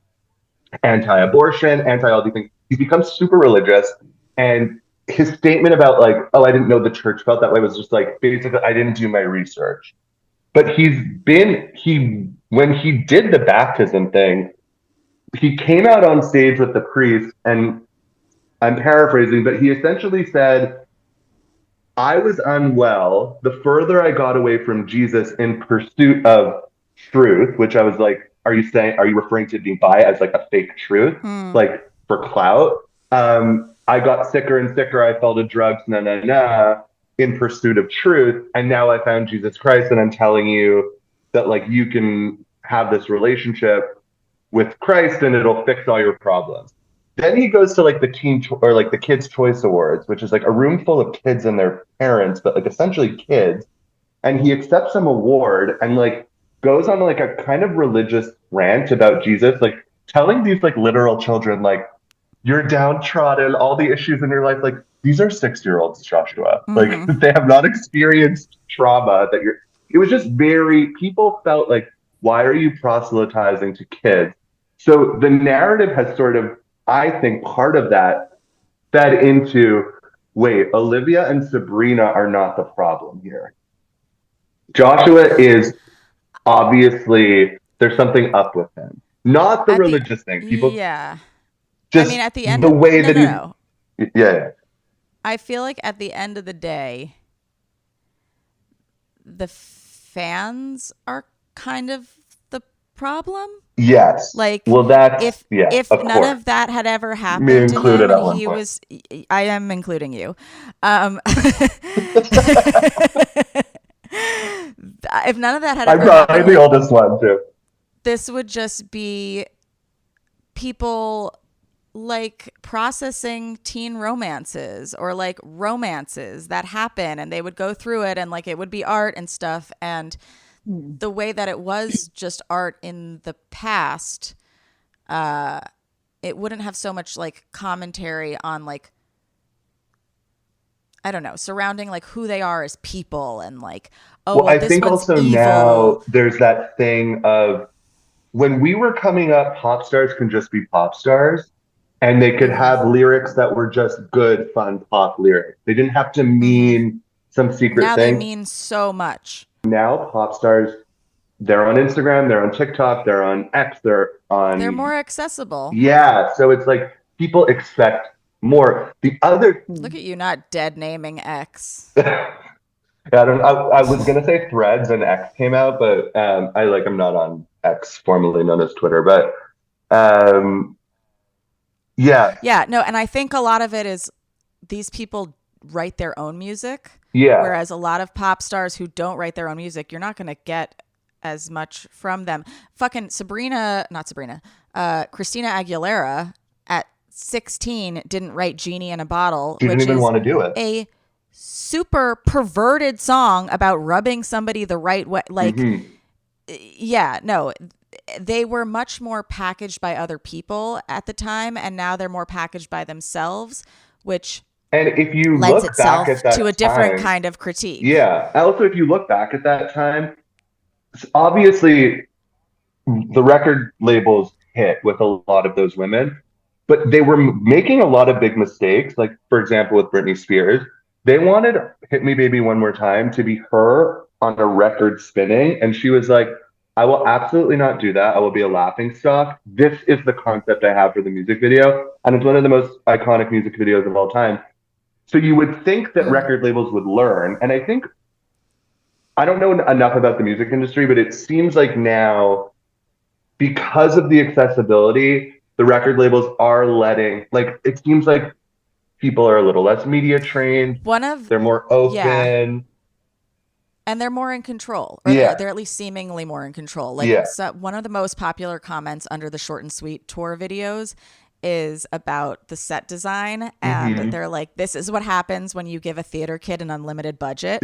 S5: anti-abortion, anti-all these things. He's become super religious, and his statement about like, oh, I didn't know the church felt that way was just like, basically, I didn't do my research. But when he did the baptism thing, he came out on stage with the priest, and I'm paraphrasing, but he essentially said, I was unwell the further I got away from Jesus in pursuit of truth, which I was like, are you referring to being bi as like a fake truth, like for clout? I got sicker and sicker. I fell to drugs, in pursuit of truth. And now I found Jesus Christ, and I'm telling you that like you can have this relationship with Christ and it'll fix all your problems. Then he goes to like the the Kids' Choice Awards, which is like a room full of kids and their parents, but like essentially kids. And he accepts some award and like goes on like a kind of religious rant about Jesus, like telling these like literal children, like, you're downtrodden, all the issues in your life, like these are 6-year-olds, Joshua. Like they have not experienced trauma it was just people felt like, why are you proselytizing to kids? So the narrative has sort of, I think part of that fed into, wait, Olivia and Sabrina are not the problem here. Joshua is obviously, there's something up with him. Not the religious thing. People, just
S1: at the end,
S5: the way that yeah.
S1: I feel like at the end of the day, the fans are kind of the problem.
S5: Yes.
S1: Like,
S5: well, that's
S1: if
S5: of
S1: none
S5: course.
S1: of that had ever happened
S5: Me
S1: to
S5: included
S1: him,
S5: at one
S1: he
S5: point.
S1: was. I am including you. If none of that had ever happened,
S5: I'm the oldest one too.
S1: This would just be people like processing teen romances or like romances that happen, and they would go through it, and like it would be art and stuff, and the way that it was just art in the past, it wouldn't have so much like commentary on like, I don't know, surrounding like who they are as people, and like,
S5: I
S1: this
S5: think
S1: one's
S5: also
S1: evil.
S5: now there's that thing of when we were coming up, pop stars can just be pop stars, and they could have lyrics that were just good, fun pop lyrics. They didn't have to mean some secret
S1: now
S5: thing.
S1: They mean so much.
S5: Now pop stars, they're on Instagram, they're on TikTok, they're on X, they're
S1: more accessible.
S5: Yeah, so it's like people expect more. The other
S1: look at you not dead naming X.
S5: I was gonna say Threads and X came out, but I'm not on X, formerly known as Twitter, but
S1: yeah, no, and I think a lot of it is these people write their own music.
S5: Yeah.
S1: Whereas a lot of pop stars who don't write their own music, you're not going to get as much from them. Fucking Christina Aguilera at 16 didn't write Genie in a Bottle.
S5: She didn't even want to do it.
S1: A super perverted song about rubbing somebody the right way. Like, yeah, no, they were much more packaged by other people at the time. And now they're more packaged by themselves, which
S5: and if you
S1: lends
S5: look
S1: itself
S5: back at that
S1: to a different
S5: time,
S1: kind of critique.
S5: Yeah. Also, if you look back at that time, obviously the record labels hit with a lot of those women, but they were making a lot of big mistakes. Like, for example, with Britney Spears, they wanted Hit Me Baby One More Time to be her on a record spinning. And she was like, I will absolutely not do that. I will be a laughing stock. This is the concept I have for the music video. And it's one of the most iconic music videos of all time. So you would think that record labels would learn. And I think, I don't know enough about the music industry, but it seems like now, because of the accessibility, the record labels are letting, like, it seems like people are a little less media trained. They're more open.
S1: Yeah. And they're more in control. Or they're at least seemingly more in control. Like, so one of the most popular comments under the Short and Sweet tour videos is about the set design, and they're like, this is what happens when you give a theater kid an unlimited budget.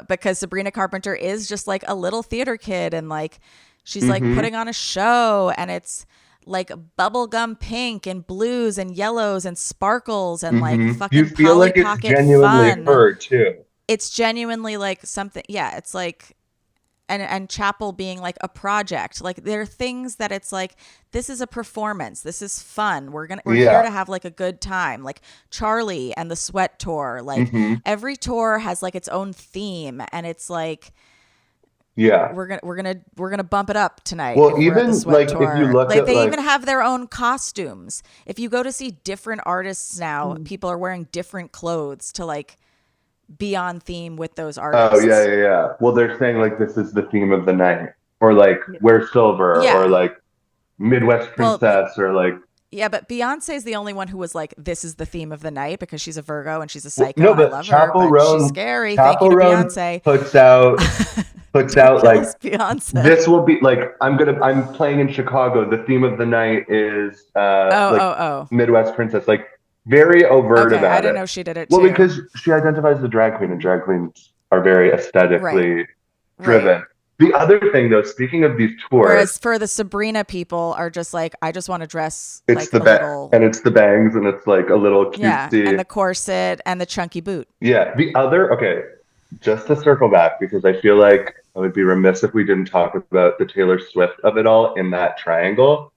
S1: Because Sabrina Carpenter is just like a little theater kid, and like she's like putting on a show, and it's like bubblegum pink and blues and yellows and sparkles and like fucking
S5: you feel
S1: Polly
S5: like it's
S1: Pocket
S5: genuinely
S1: fun.
S5: her too.
S1: It's genuinely like something, it's like, and Chappell being like a project. Like, there are things that it's like, this is a performance. This is fun. We're here to have like a good time. Like Charlie and the Sweat Tour. Like every tour has like its own theme, and it's like, we're gonna bump it up tonight.
S5: Well, even like tour. If you look at
S1: they even have their own costumes. If you go to see different artists now, people are wearing different clothes to like be on theme with those artists.
S5: Oh yeah. Well, they're saying like this is the theme of the night, or like wear silver, or like Midwest Princess, or like. Yeah,
S1: but Beyonce is the only one who was like, this is the theme of the night, because she's a Virgo and she's a psycho.
S5: No, but
S1: I love
S5: Chappell
S1: her, but
S5: Roan,
S1: she's scary.
S5: Chappell
S1: Thank you to
S5: Roan
S1: Beyonce.
S5: puts out like
S1: Beyonce.
S5: This will be like I'm playing in Chicago. The theme of the night is Midwest Princess. Like very overt about it.
S1: I didn't know she did it too.
S5: Well, because she identifies as a drag queen, and drag queens are very aesthetically driven. Right. The other thing, though, speaking of these tours,
S1: whereas for the Sabrina people are just like, I just want to dress
S5: it's
S1: like
S5: and it's the bangs, and it's like a little cutesy,
S1: and the corset and the chunky boot.
S5: Yeah, just to circle back, because I feel like I would be remiss if we didn't talk about the Taylor Swift of it all in that triangle.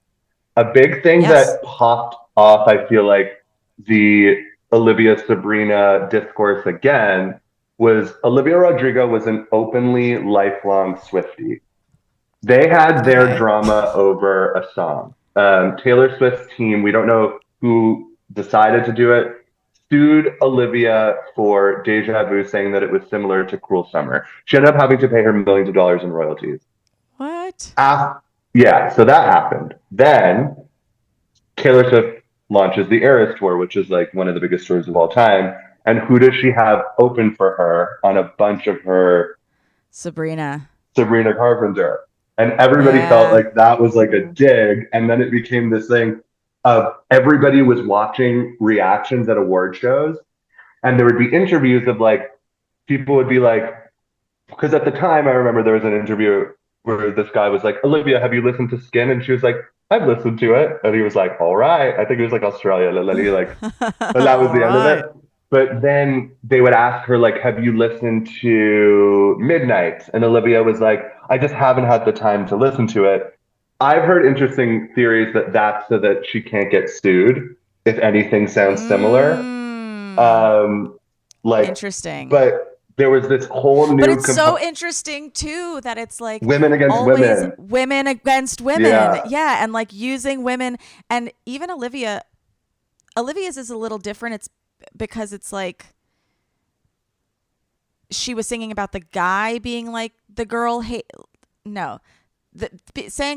S5: A big thing that popped off, I feel like, the Olivia Sabrina discourse again was Olivia Rodrigo was an openly lifelong Swiftie. They had their drama over a song. Taylor Swift's team, we don't know who decided to do it, sued Olivia for Deja Vu, saying that it was similar to Cruel Summer. She ended up having to pay her millions of dollars in royalties.
S1: What?
S5: So that happened. Then Taylor Swift launches the Eras Tour, which is like one of the biggest tours of all time. And who does she have open for her on a bunch of her?
S1: Sabrina
S5: Carpenter. And everybody felt like that was like a dig. And then it became this thing of everybody was watching reactions at award shows. And there would be interviews of like, people would be like, because at the time I remember there was an interview where this guy was like, Olivia, have you listened to Skin? And she was like, I've listened to it. And he was like, all right. I think it was like Australia. Like, but that was the end of it. But then they would ask her, like, have you listened to Midnight? And Olivia was like, I just haven't had the time to listen to it. I've heard interesting theories that that's so that she can't get sued if anything sounds similar.
S1: Interesting.
S5: But there was this whole new...
S1: But it's so interesting, too, that it's like...
S5: Women against women.
S1: Women against women. Yeah, and like using women. And even Olivia's is a little different. It's because it's like she was singing about the guy being like the girl saying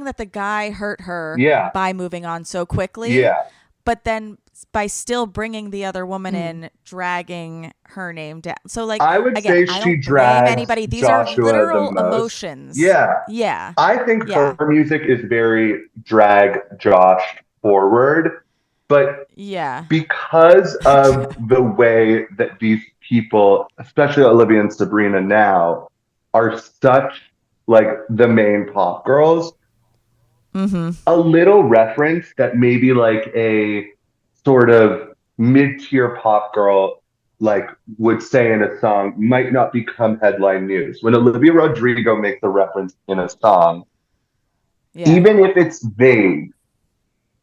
S1: that the guy hurt her by moving on so quickly.
S5: Yeah.
S1: But then by still bringing the other woman in, dragging her name down. So like,
S5: I would
S1: again,
S5: say
S1: I
S5: she
S1: don't blame
S5: drags
S1: anybody. These
S5: Joshua
S1: are literal
S5: the most.
S1: emotions.
S5: Yeah.
S1: Yeah.
S5: I think
S1: Yeah.
S5: her music is very drag Josh forward, but
S1: Yeah.
S5: because of the way that these people, especially Olivia and Sabrina now, are such like the main pop girls, a little reference that maybe like a sort of mid-tier pop girl like would say in a song might not become headline news. When Olivia Rodrigo makes a reference in a song, even if it's vague,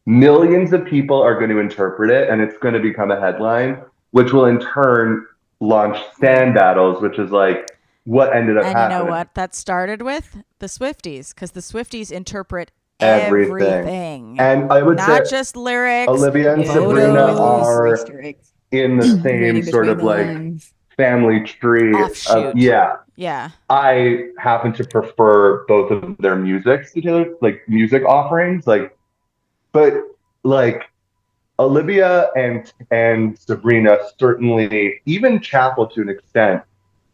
S5: millions of people are going to interpret it and it's going to become a headline, which will in turn launch stan battles, which is like what ended up happening.
S1: And you know what that started with? The Swifties, because the Swifties interpret everything.
S5: And I would
S1: not
S5: say
S1: just lyrics.
S5: Olivia and Sabrina are in the same sort of like family tree.
S1: Offshoot.
S5: Yeah. I happen to prefer both of their musics to Taylor, like music offerings. But Olivia and Sabrina certainly, even Chappell to an extent,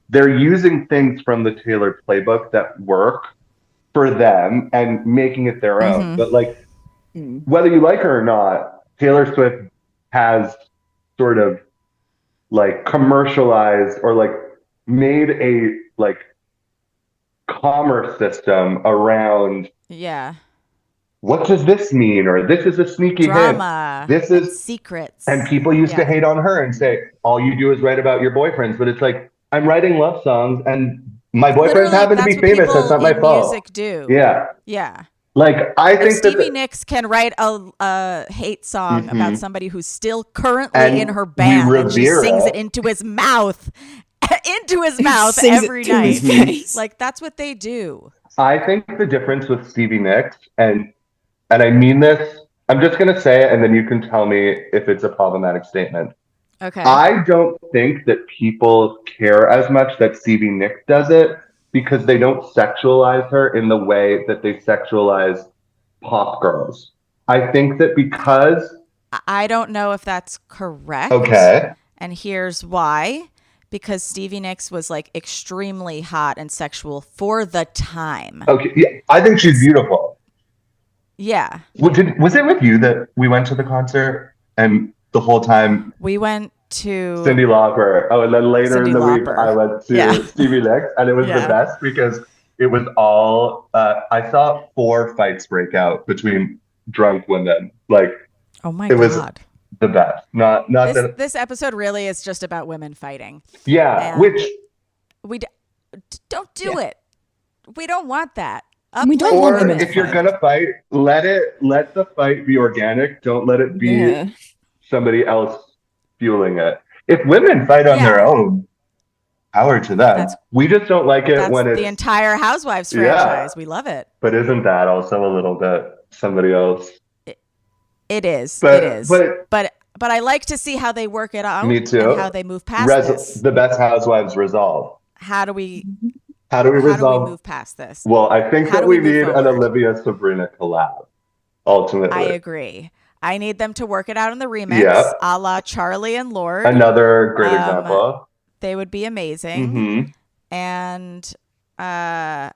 S5: they're using things from the Taylor playbook that work for them and making it their own. But whether you like her or not, Taylor Swift has sort of like commercialized or like made a like commerce system around what does this mean, or this is a sneaky
S1: drama,
S5: hint, this is
S1: secrets,
S5: and people used to hate on her and say all you do is write about your boyfriends, but it's like I'm writing love songs and my boyfriends happen to be famous. That's not my fault.
S1: Music do.
S5: Yeah. Like I think
S1: Stevie Nicks can write a hate song about somebody who's still currently in her band, and she sings it into his mouth, every night. Like that's what they do.
S5: I think the difference with Stevie Nicks, and I mean this, I'm just gonna say it, and then you can tell me if it's a problematic statement.
S1: Okay.
S5: I don't think that people care as much that Stevie Nicks does it because they don't sexualize her in the way that they sexualize pop girls. I think that because
S1: I don't know if that's correct.
S5: Okay.
S1: And here's why. Because Stevie Nicks was like extremely hot and sexual for the time.
S5: Okay. Yeah, I think she's beautiful.
S1: Yeah.
S5: Was it with you that we went to the concert and the whole time
S1: we went to
S5: Cyndi Lauper? Oh, and then later
S1: Cyndi
S5: in the
S1: Lauper.
S5: week I went to Stevie Nicks, and it was the best because it was all I saw 4 fights break out between drunk women. Like,
S1: oh my
S5: God.
S1: Was
S5: the best. Not
S1: this episode really is just about women fighting.
S5: Yeah,
S1: and
S5: which
S1: we don't do it. We don't want that.
S3: We don't want
S5: women. If you're gonna fight, let the fight be organic. Don't let it be somebody else fueling it. If women fight on their own, power to them. We just don't like it when it's
S1: the entire Housewives franchise. We love it.
S5: But isn't that also a little bit somebody else?
S1: It is. But I like to see how they work it out.
S5: Me too.
S1: And how they move past this.
S5: The best Housewives resolve.
S1: How do we move past this?
S5: Well, I think that we need an Olivia Sabrina collab. Ultimately,
S1: I agree. I need them to work it out in the remix, a la Charlie and Lord.
S5: Another great example.
S1: They would be amazing. And I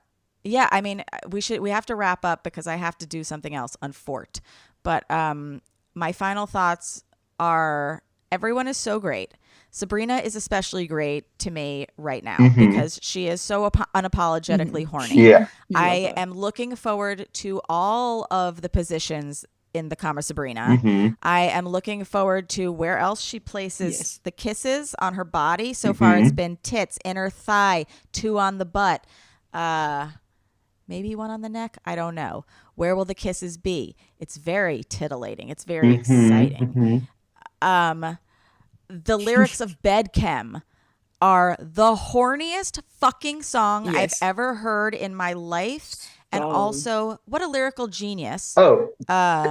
S1: mean, we have to wrap up because I have to do something else on Fort. But my final thoughts are everyone is so great. Sabrina is especially great to me right now because she is so unapologetically horny.
S5: Yeah.
S1: I am looking forward to all of the positions in the Kama Sabrina. I am looking forward to where else she places the kisses on her body. So far it's been tits, inner thigh, 2 on the butt, maybe 1 on the neck. I don't know. Where will the kisses be? It's very titillating. It's very exciting. The lyrics of Bedchem are the horniest fucking song I've ever heard in my life. And also, what a lyrical genius.
S5: Oh,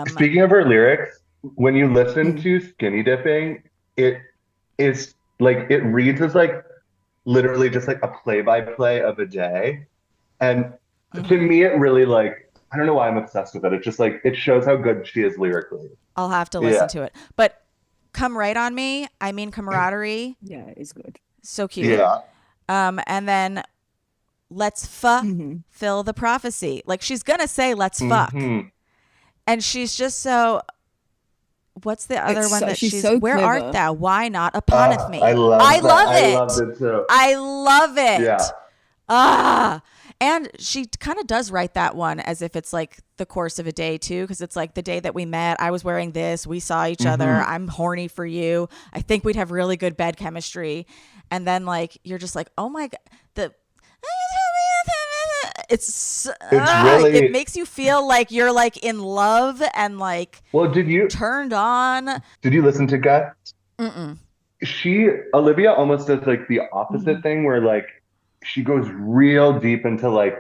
S5: speaking of her lyrics, when you listen to Skinny Dipping, it is like, it reads as like literally just like a play-by-play of a day. And to me, it really like, I don't know why I'm obsessed with it. It's just like, it shows how good she is lyrically.
S1: I'll have to listen to it. But Come Right on Me, I Mean Camaraderie.
S3: Yeah, it's good.
S1: So cute.
S5: Yeah.
S1: And then Let's Fulfill the Prophecy. Like, she's going to say let's fuck. And she's just so... What's the other one that she's
S3: so
S1: Where
S3: clever.
S1: Art Thou? Why Not Uponeth Me?
S5: I love
S1: I
S5: that.
S1: love
S5: I
S1: it.
S5: love it too.
S1: I love it.
S5: Yeah.
S1: And she kind of does write that one as if it's like the course of a day too, because it's like the day that we met, I was wearing this, we saw each other, I'm horny for you, I think we'd have really good bed chemistry. And then like you're just like, oh my god, it's really, it makes you feel like you're like in love and like turned on.
S5: Did you listen to Guts? Olivia almost does like the opposite thing where like she goes real deep into like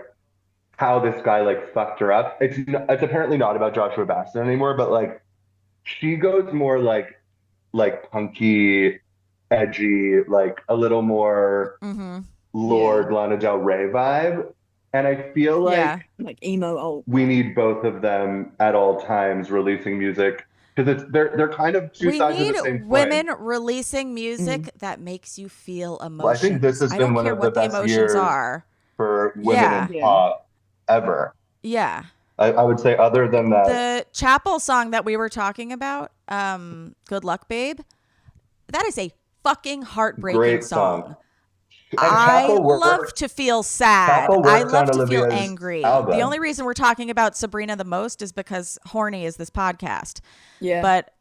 S5: how this guy like fucked her up. It's apparently not about Joshua Bastion anymore, but like she goes more like punky, edgy, like a little more Lord Lana Del Rey vibe. And I feel like
S3: emo alt.
S5: We need both of them at all times releasing music because they're kind of two sides of the same coin.
S1: We need women releasing music that makes you feel emotions.
S5: Well, I think this has been one of the best years for women in pop ever.
S1: Yeah.
S5: I would say other than that.
S1: The Chappell song that we were talking about, Good Luck Babe, that is a fucking heartbreaking
S5: Great
S1: song. I love to feel sad. I love to feel angry. The only reason we're talking about Sabrina the most is because Horny is this podcast.
S3: Yeah.
S1: But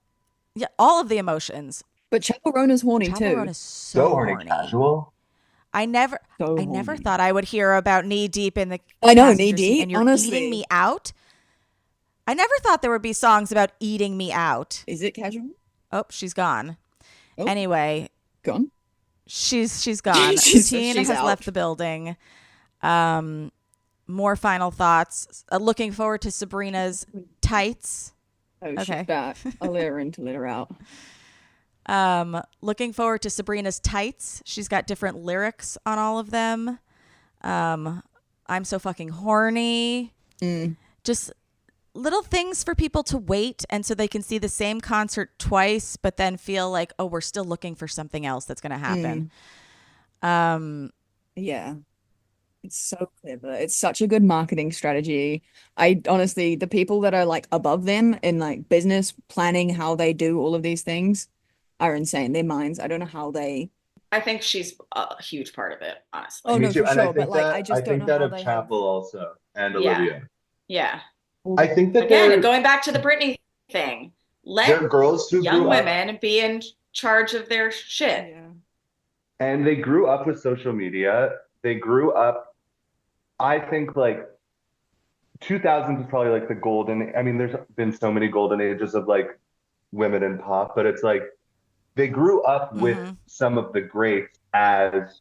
S1: yeah, all of the emotions.
S3: But Chappell Roan is horny too.
S1: Chappell Roan is so horny.
S5: Casual.
S1: I never thought I would hear about knee deep in the.
S3: I know, knee deep.
S1: And you're
S3: honestly,
S1: eating me out. I never thought there would be songs about eating me out.
S3: Is it casual?
S1: Oh, she's gone.
S3: Oh.
S1: Anyway,
S3: gone.
S1: She's gone. Poutine has left the building. More final thoughts. Looking forward to Sabrina's tights.
S3: Oh, okay. She's back. I'll let her in to let her out.
S1: Looking forward to Sabrina's tights. She's got different lyrics on all of them. I'm so fucking horny. Just little things for people to wait and so they can see the same concert twice but then feel like, oh, we're still looking for something else that's going to happen.
S3: Yeah, it's so clever. It's such a good marketing strategy. I honestly, the people that are like above them in like business planning, how they do all of these things are insane. Their minds, I don't know how they.
S6: I think she's a huge part of it, honestly.
S3: Oh,
S5: Me
S3: no,
S5: too.
S3: for
S5: And
S3: sure. But like, I just don't know
S5: that
S3: how
S5: of
S3: they
S5: Chappell also and
S6: Yeah.
S5: Olivia.
S6: Yeah.
S5: I think that
S6: Again, going back to the Britney thing,
S5: they're
S6: let
S5: girls who
S6: young
S5: grew up,
S6: women be in charge of their shit.
S3: Yeah.
S5: and they grew up with social media. They grew up, I think, like 2000s is probably like the golden. I mean, there's been so many golden ages of like women in pop, but it's like they grew up with some of the greats as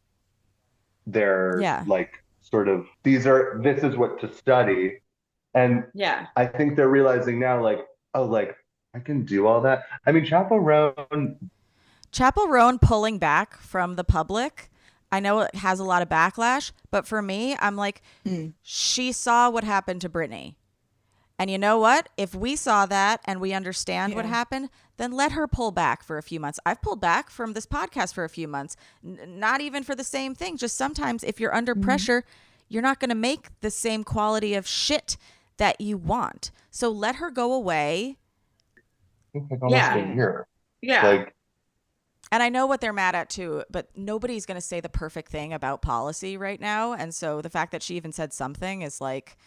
S5: their like sort of this is what to study. And I think they're realizing now, like, oh, like I can do all that. I mean, Chappell Roan
S1: pulling back from the public. I know it has a lot of backlash, but for me, I'm like, she saw what happened to Britney. And you know what? If we saw that and we understand what happened, then let her pull back for a few months. I've pulled back from this podcast for a few months, not even for the same thing. Just sometimes if you're under pressure, you're not going to make the same quality of shit that you want. So let her go away.
S5: I think like almost a year.
S6: Yeah.
S5: Like,
S1: and I know what they're mad at too, but nobody's going to say the perfect thing about policy right now. And so the fact that she even said something is like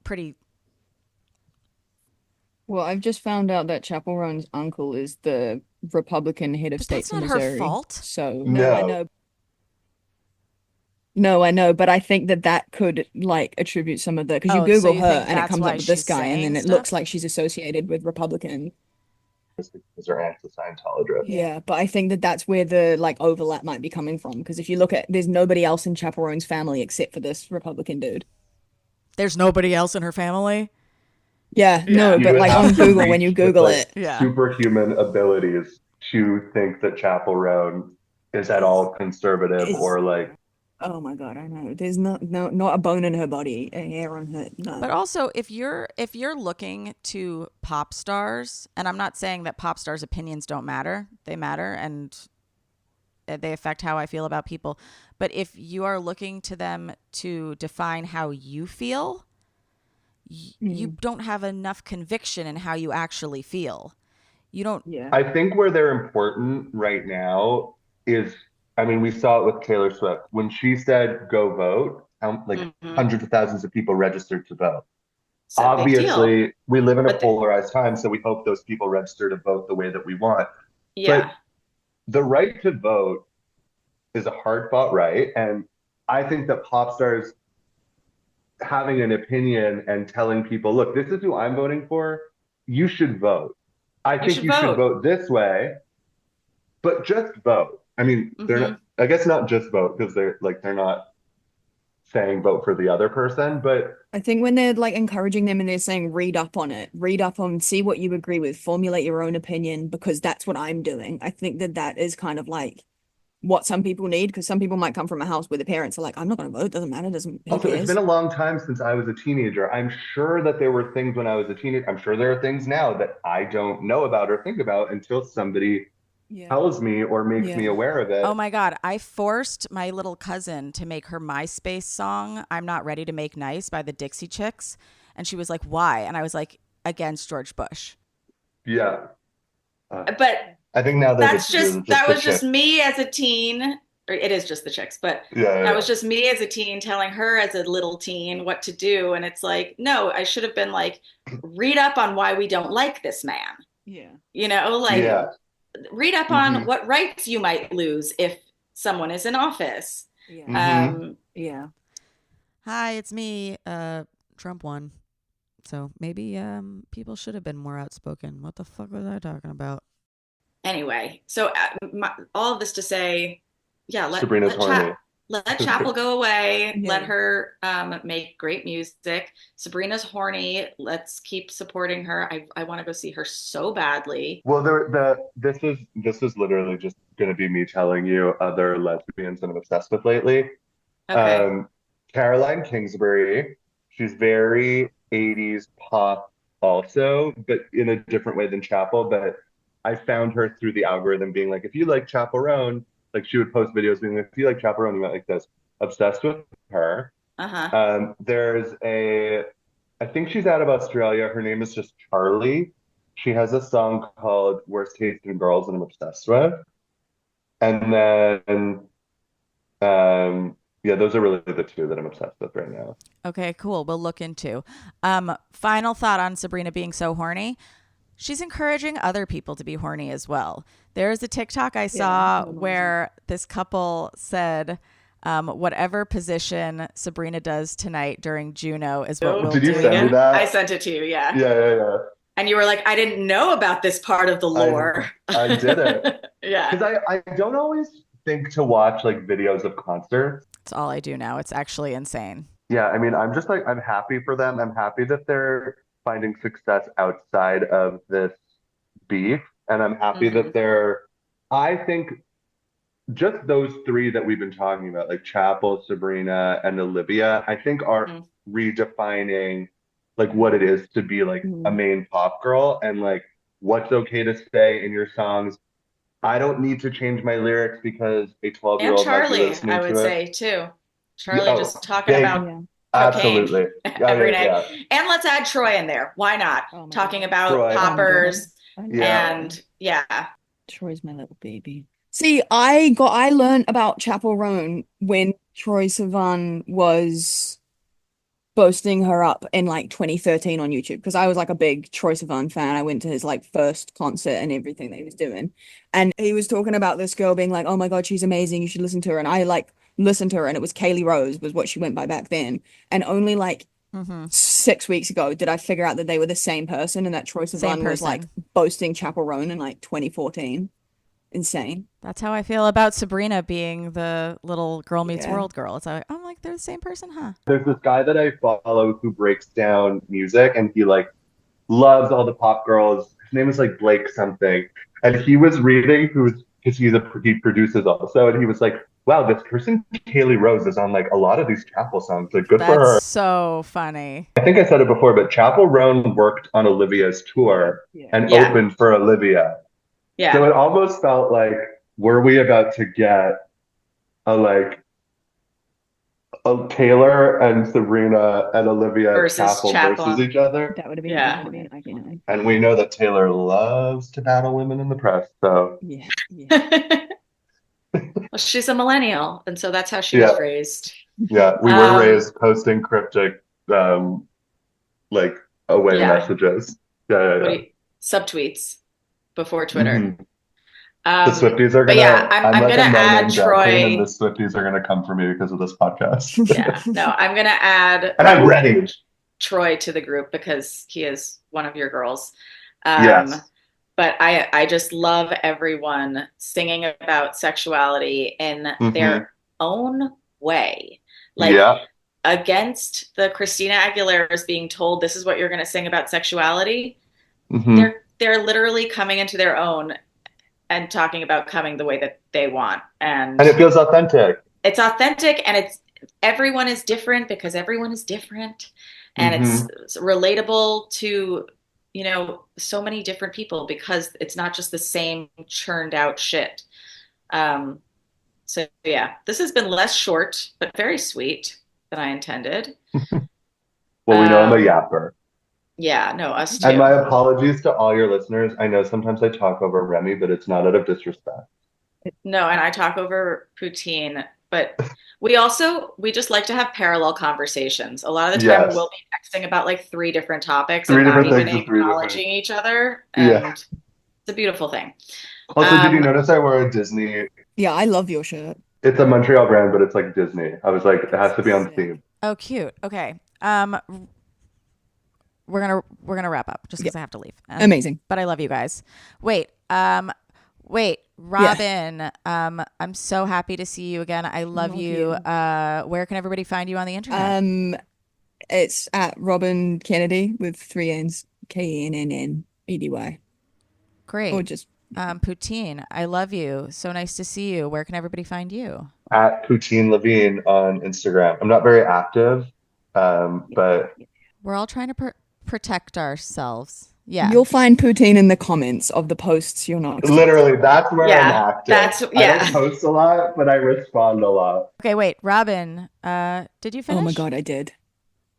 S1: pretty.
S3: Well, I've just found out that Chappell Roan's uncle is the Republican head of state from Missouri.
S1: That's not her fault.
S3: So
S5: No.
S3: I know. No, I know, but I think that could like attribute some of the because you Google her and it comes up with this guy, and then it looks like she's associated with Republican.
S5: because they're anti-Scientologists.
S3: Yeah, but I think that's where the like overlap might be coming from, because if you look at, there's nobody else in Chappell Roan's family except for this Republican dude.
S1: There's nobody else in her family.
S3: Yeah, no, but like on Google, when you Google it,
S5: superhuman abilities to think that Chappell Roan is at all conservative or like
S3: Oh my God, I know. There's not a bone in her body, a hair on her. No.
S1: But also, if you're looking to pop stars, and I'm not saying that pop stars' opinions don't matter, they matter, and they affect how I feel about people. But if you are looking to them to define how you feel, you don't have enough conviction in how you actually feel. You don't.
S3: Yeah.
S5: I think where they're important right now is, I mean, we saw it with Taylor Swift. When she said, go vote, hundreds of thousands of people registered to vote.
S6: It's a big deal.
S5: Obviously, we live in a polarized time, so we hope those people register to vote the way that we want.
S6: Yeah.
S5: But the right to vote is a hard-fought right, and I think that pop stars having an opinion and telling people, look, this is who I'm voting for, you should vote. I think you should vote this way, but just vote. I mean, they're not, I guess not just vote, because they're not saying vote for the other person, but
S3: I think when they're like encouraging them and they're saying read up on, see what you agree with, formulate your own opinion, because that's what I'm doing. I think that is kind of like what some people need, because some people might come from a house where the parents are like, I'm not going to vote, doesn't matter,
S5: also, it's been a long time since I was a teenager. I'm sure that there were things when I was a teenager. I'm sure there are things now that I don't know about or think about until somebody tells me or makes me aware of it.
S1: Oh my God. I forced my little cousin to make her MySpace song, I'm Not Ready to Make Nice by the Dixie Chicks. And she was like, why? And I was like, against George Bush.
S5: Yeah.
S6: But
S5: I think now
S6: that was just me as a teen, or it is just the Chicks, but that was just me as a teen telling her as a little teen what to do. And it's like, no, I should have been like, read up on why we don't like this man.
S3: Yeah.
S6: You know, like read up on what rights you might lose if someone is in office.
S3: Yeah.
S1: Hi, it's me. Trump won. So maybe people should have been more outspoken. What the fuck was I talking about?
S6: Anyway, so all of this to say,
S5: Sabrina's horny.
S6: Let Chappell go away. Let her make great music. Sabrina's horny. Let's keep supporting her. I want to go see her so badly.
S5: Well, this is literally just going to be me telling you other lesbians that I'm obsessed with lately.
S6: Okay.
S5: Caroline Kingsbury. She's very 80s pop also, but in a different way than Chappell. But I found her through the algorithm being like, if you like Chappell Roan, like she would post videos being like, if you like Chappell Roan, you might like this. Obsessed with her. There's I think she's out of Australia. Her name is just Charlie. She has a song called Worst Taste in Girls that I'm obsessed with. And then, those are really the two that I'm obsessed with right now.
S1: Okay, cool. We'll look into. Final thought on Sabrina being so horny. She's encouraging other people to be horny as well. There's a TikTok I saw where this couple said, whatever position Sabrina does tonight during Juno is what we'll do.
S5: Did you send me that?
S6: I sent it to you, yeah.
S5: Yeah.
S6: And you were like, I didn't know about this part of the lore.
S5: I did it.
S6: Yeah.
S5: Because I don't always think to watch like videos of concerts.
S1: It's all I do now. It's actually insane.
S5: Yeah, I mean, I'm just like, I'm happy for them. I'm happy that they're finding success outside of this beef. And I'm happy that I think just those three that we've been talking about, like Chappell, Sabrina, and Olivia, I think are redefining like what it is to be like a main pop girl and like what's okay to say in your songs. I don't need to change my lyrics because a 12-year-old
S6: and Charlie,
S5: listening
S6: I would
S5: to
S6: say too. Charlie just talking about cocaine
S5: absolutely
S6: every day. And let's add Troy in there. Why not? Talking about
S5: Troy.
S6: poppers and
S3: Troy's my little baby. See, I learned about Chappell Roan when Troye Sivan was boasting her up in like 2013 on YouTube, because I was like a big Troye Sivan fan. I went to his like first concert and everything that he was doing, and he was talking about this girl being like, oh my God, she's amazing, you should listen to her. And I like listened to her, and it was Kaylee Rose was what she went by back then, and only like 6 weeks ago did I figure out that they were the same person, and that Troye Sivan was like boasting Chappell Roan in like 2014. Insane.
S1: That's how I feel about Sabrina being the little Girl Meets World girl. It's like, I'm like, they're the same person, huh?
S5: There's this guy that I follow who breaks down music, and he like loves all the pop girls. His name is like Blake something, and he was reading because he produces also, and he was like, wow, this person, Kaylee Rose, is on like a lot of these Chappell songs. Like, good for her.
S1: That's so funny.
S5: I think I said it before, but Chappell Roan worked on Olivia's tour and opened for Olivia.
S6: Yeah.
S5: So it almost felt like, were we about to get a Taylor and Sabrina and Olivia
S6: versus
S5: Chappell versus each other?
S3: That would have been,
S6: yeah.
S5: And we know that Taylor loves to battle women in the press, so
S6: yeah. Well, she's a millennial, and so that's how she was raised.
S5: Yeah, we were raised posting cryptic, like away messages. Yeah.
S6: Subtweets before Twitter.
S5: Mm-hmm. The Swifties are gonna.
S6: I'm
S5: like
S6: gonna add Troy.
S5: And the Swifties are gonna come for me because of this podcast.
S6: Yeah, no, I'm gonna add.
S5: And I'm ready.
S6: Troy to the group because he is one of your girls.
S5: Yes.
S6: But I just love everyone singing about sexuality in their own way. Like against the Christina Aguilera's being told this is what you're going to sing about sexuality. They're literally coming into their own and talking about coming the way that they want. And
S5: it feels authentic.
S6: It's authentic, and everyone is different because everyone is different. And it's relatable to, you know, so many different people because it's not just the same churned out shit. So yeah, this has been less short, but very sweet than I intended.
S5: Well, we know I'm a yapper.
S6: Yeah, no, us too.
S5: And my apologies to all your listeners. I know sometimes I talk over Remy, but it's not out of disrespect.
S6: No, and I talk over Poutine, but we just like to have parallel conversations. A lot of the time we'll be texting about like 3 different topics and not even acknowledging each other. And it's a beautiful thing.
S5: Also, did you notice I wore a Disney?
S3: Yeah, I love your shirt.
S5: It's a Montreal brand, but it's like Disney. I was like, it has to be on theme.
S1: Oh, cute. Okay. We're gonna wrap up just because I have to leave.
S3: Amazing.
S1: But I love you guys. Wait, Robyn. I'm so happy to see you again. I love you. Where can everybody find you on the internet?
S3: It's at Robyn Kennedy with 3 N's, KENNNEDY.
S1: Great.
S3: Or just
S1: Poutine, I love you. So nice to see you. Where can everybody find you?
S5: At Poutine Levine on Instagram. I'm not very active, but
S1: we're all trying to protect ourselves. Yeah.
S3: You'll find Poutine in the comments of the posts you're not.
S5: Literally, that's where I'm active.
S6: I
S5: don't post a lot, but I respond a lot.
S1: Okay, wait, Robyn, did you finish?
S3: Oh my God, I did.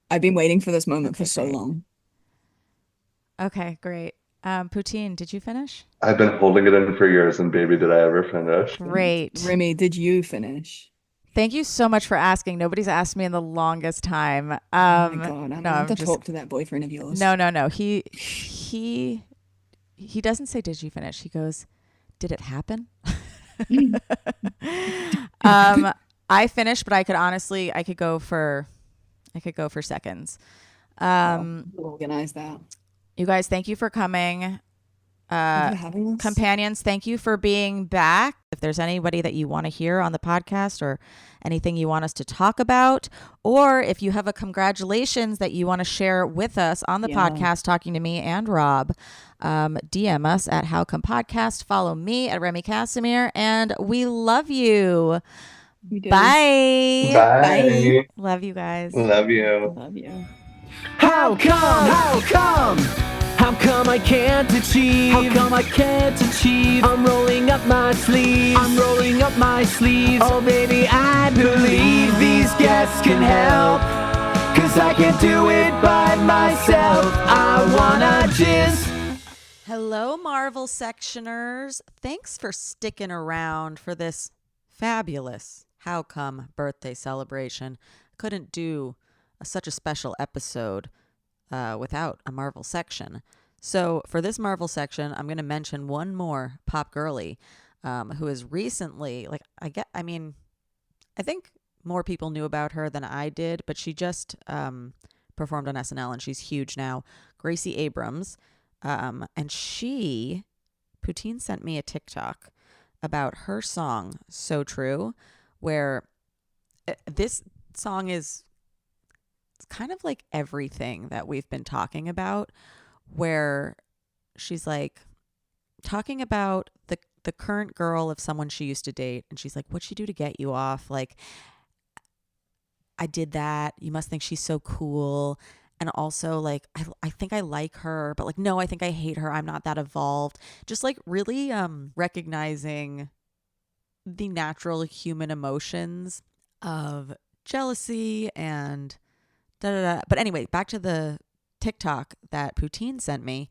S3: I've been waiting for this moment for so long.
S1: Okay, great. Poutine, did you finish?
S5: I've been holding it in for years, and baby, did I ever finish.
S1: Great.
S3: Remy, did you finish?
S1: Thank you so much for asking. Nobody's asked me in the longest time.
S3: Oh my God, I'm going to talk to that boyfriend of yours.
S1: No. He doesn't say, did you finish? He goes, did it happen? I finished, but I could go for seconds.
S3: We'll organize that.
S1: You guys, thank you for coming.
S3: Thank you for having us.
S1: Companions, thank you for being back. If there's anybody that you want to hear on the podcast or anything you want us to talk about, or if you have a congratulations that you want to share with us on the podcast, talking to me and Rob, DM us at How Come Podcast. Follow me at Remy Casimir, and we love you. Bye.
S5: Bye.
S1: Love you guys.
S5: Love you.
S3: Love you.
S2: How come I can't achieve? How come I can't achieve? I'm rolling up my sleeves. Oh baby, I believe these guests can help, 'cause I can't do it by myself. I wanna jizz.
S1: Hello, Marvel sectioners. Thanks for sticking around for this fabulous How Come birthday celebration. Couldn't do such a special episode without a Marvel section. So for this Marvel section, I'm going to mention one more pop girly who is recently, I think more people knew about her than I did, but she just performed on SNL and she's huge now. Gracie Abrams. And Poutine sent me a TikTok about her song, So True, where this song is kind of like everything that we've been talking about, where she's like talking about the current girl of someone she used to date, and she's like, what'd she do to get you off? Like, I did that. You must think she's so cool. And also, like, I think I like her, but like, no, I think I hate her. I'm not that evolved. Just like really recognizing the natural human emotions of jealousy and da da da. But anyway, back to the TikTok that Poutine sent me.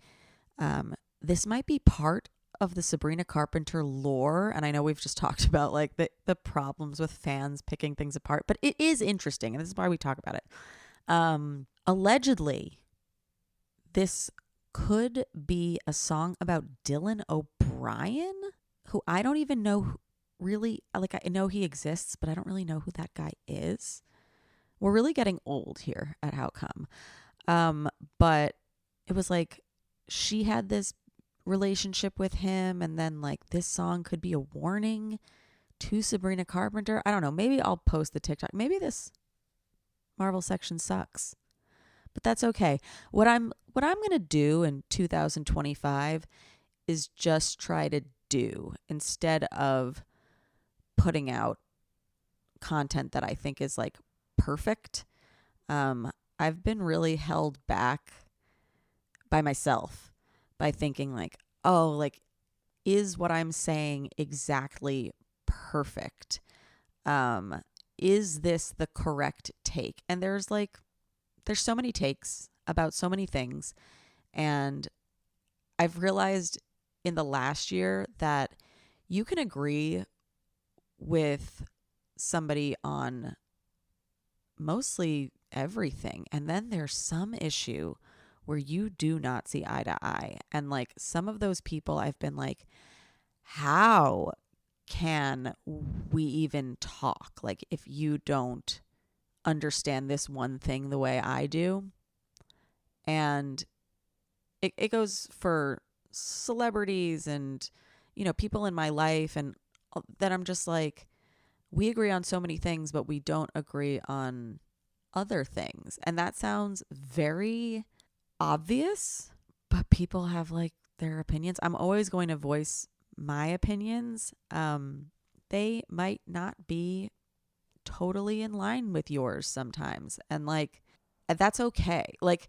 S1: This might be part of the Sabrina Carpenter lore, and I know we've just talked about like the problems with fans picking things apart, but it is interesting, and this is why we talk about it. Allegedly, this could be a song about Dylan O'Brien, who I don't even know really, like, I know he exists, but I don't really know who that guy is. We're really getting old here at How Come. But it was like she had this relationship with him, and then like this song could be a warning to Sabrina Carpenter. I don't know. Maybe I'll post the TikTok. Maybe this Marvel section sucks, but that's okay. What I'm going to do in 2025 is just try to do, instead of putting out content that I think is like perfect. I've been really held back by myself by thinking like, oh, like, is what I'm saying exactly perfect? Is this the correct take? And there's so many takes about so many things. And I've realized in the last year that you can agree with somebody on mostly everything, and then there's some issue where you do not see eye to eye. And like some of those people, I've been like, how can we even talk? Like, if you don't understand this one thing the way I do. And it goes for celebrities and, you know, people in my life, and that I'm just like, we agree on so many things, but we don't agree on other things. And that sounds very obvious, but people have like their opinions. I'm always going to voice my opinions. They might not be totally in line with yours sometimes. And like, that's okay. Like,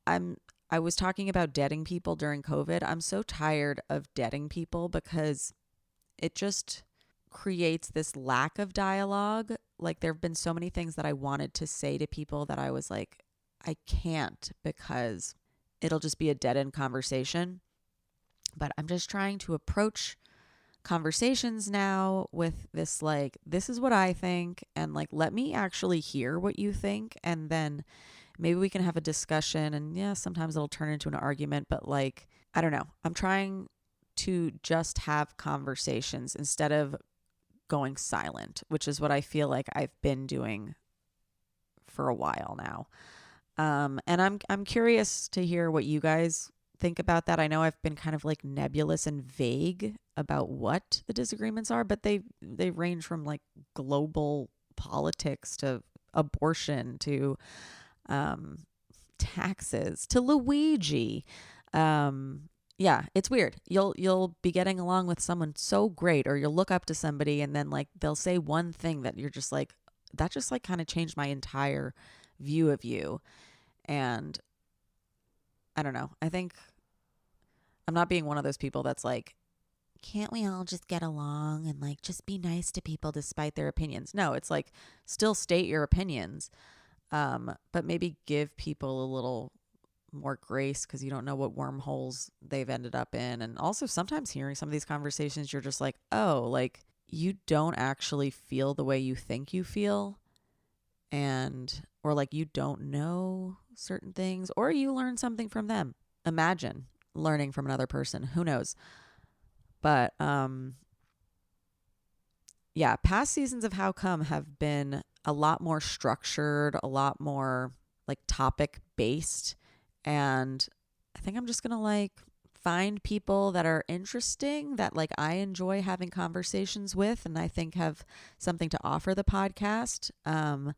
S1: I was talking about deading people during COVID. I'm so tired of deading people because it just creates this lack of dialogue. Like, there have been so many things that I wanted to say to people that I was like, I can't, because it'll just be a dead end conversation. But I'm just trying to approach conversations now with this, like, this is what I think, and like, let me actually hear what you think, and then maybe we can have a discussion. And yeah, sometimes it'll turn into an argument, but like, I don't know. I'm trying to just have conversations instead of going silent, which is what I feel like I've been doing for a while now. And I'm curious to hear what you guys think about that. I know I've been kind of like nebulous and vague about what the disagreements are, but they range from like global politics to abortion to taxes to Luigi. Yeah, it's weird. You'll be getting along with someone so great, or you'll look up to somebody, and then like they'll say one thing that you're just like, that just like kind of changed my entire view of you. And I don't know. I think I'm not being one of those people that's like, can't we all just get along and like just be nice to people despite their opinions? No, it's like, still state your opinions, but maybe give people a little more grace, because you don't know what wormholes they've ended up in. And also sometimes hearing some of these conversations, you're just like, oh, like, you don't actually feel the way you think you feel, and or like you don't know certain things, or you learn something from them. Imagine learning from another person. Who knows? But yeah, past seasons of How Come have been a lot more structured, a lot more like topic based. And I think I'm just going to like find people that are interesting, that like I enjoy having conversations with, and I think have something to offer the podcast. And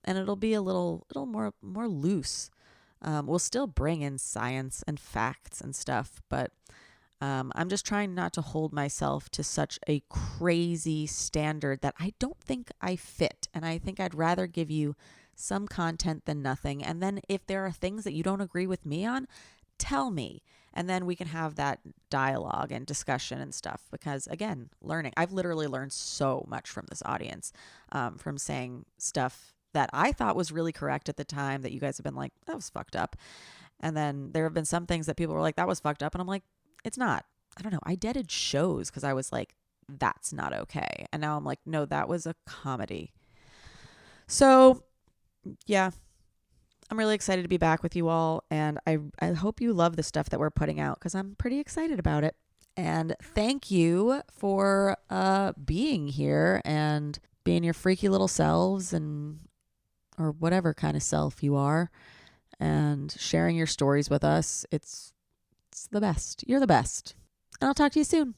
S1: it'll be a little more loose. We'll still bring in science and facts and stuff, but I'm just trying not to hold myself to such a crazy standard that I don't think I fit. And I think I'd rather give you some content than nothing. And then if there are things that you don't agree with me on, tell me. And then we can have that dialogue and discussion and stuff. Because again, learning. I've literally learned so much from this audience, from saying stuff that I thought was really correct at the time that you guys have been like, that was fucked up. And then there have been some things that people were like, that was fucked up. And I'm like, it's not. I don't know. I deaded shows because I was like, that's not okay. And now I'm like, no, that was a comedy. So yeah, I'm really excited to be back with you all. And I hope you love the stuff that we're putting out because I'm pretty excited about it. And thank you for being here and being your freaky little selves or whatever kind of self you are and sharing your stories with us. It's the best. You're the best. And I'll talk to you soon.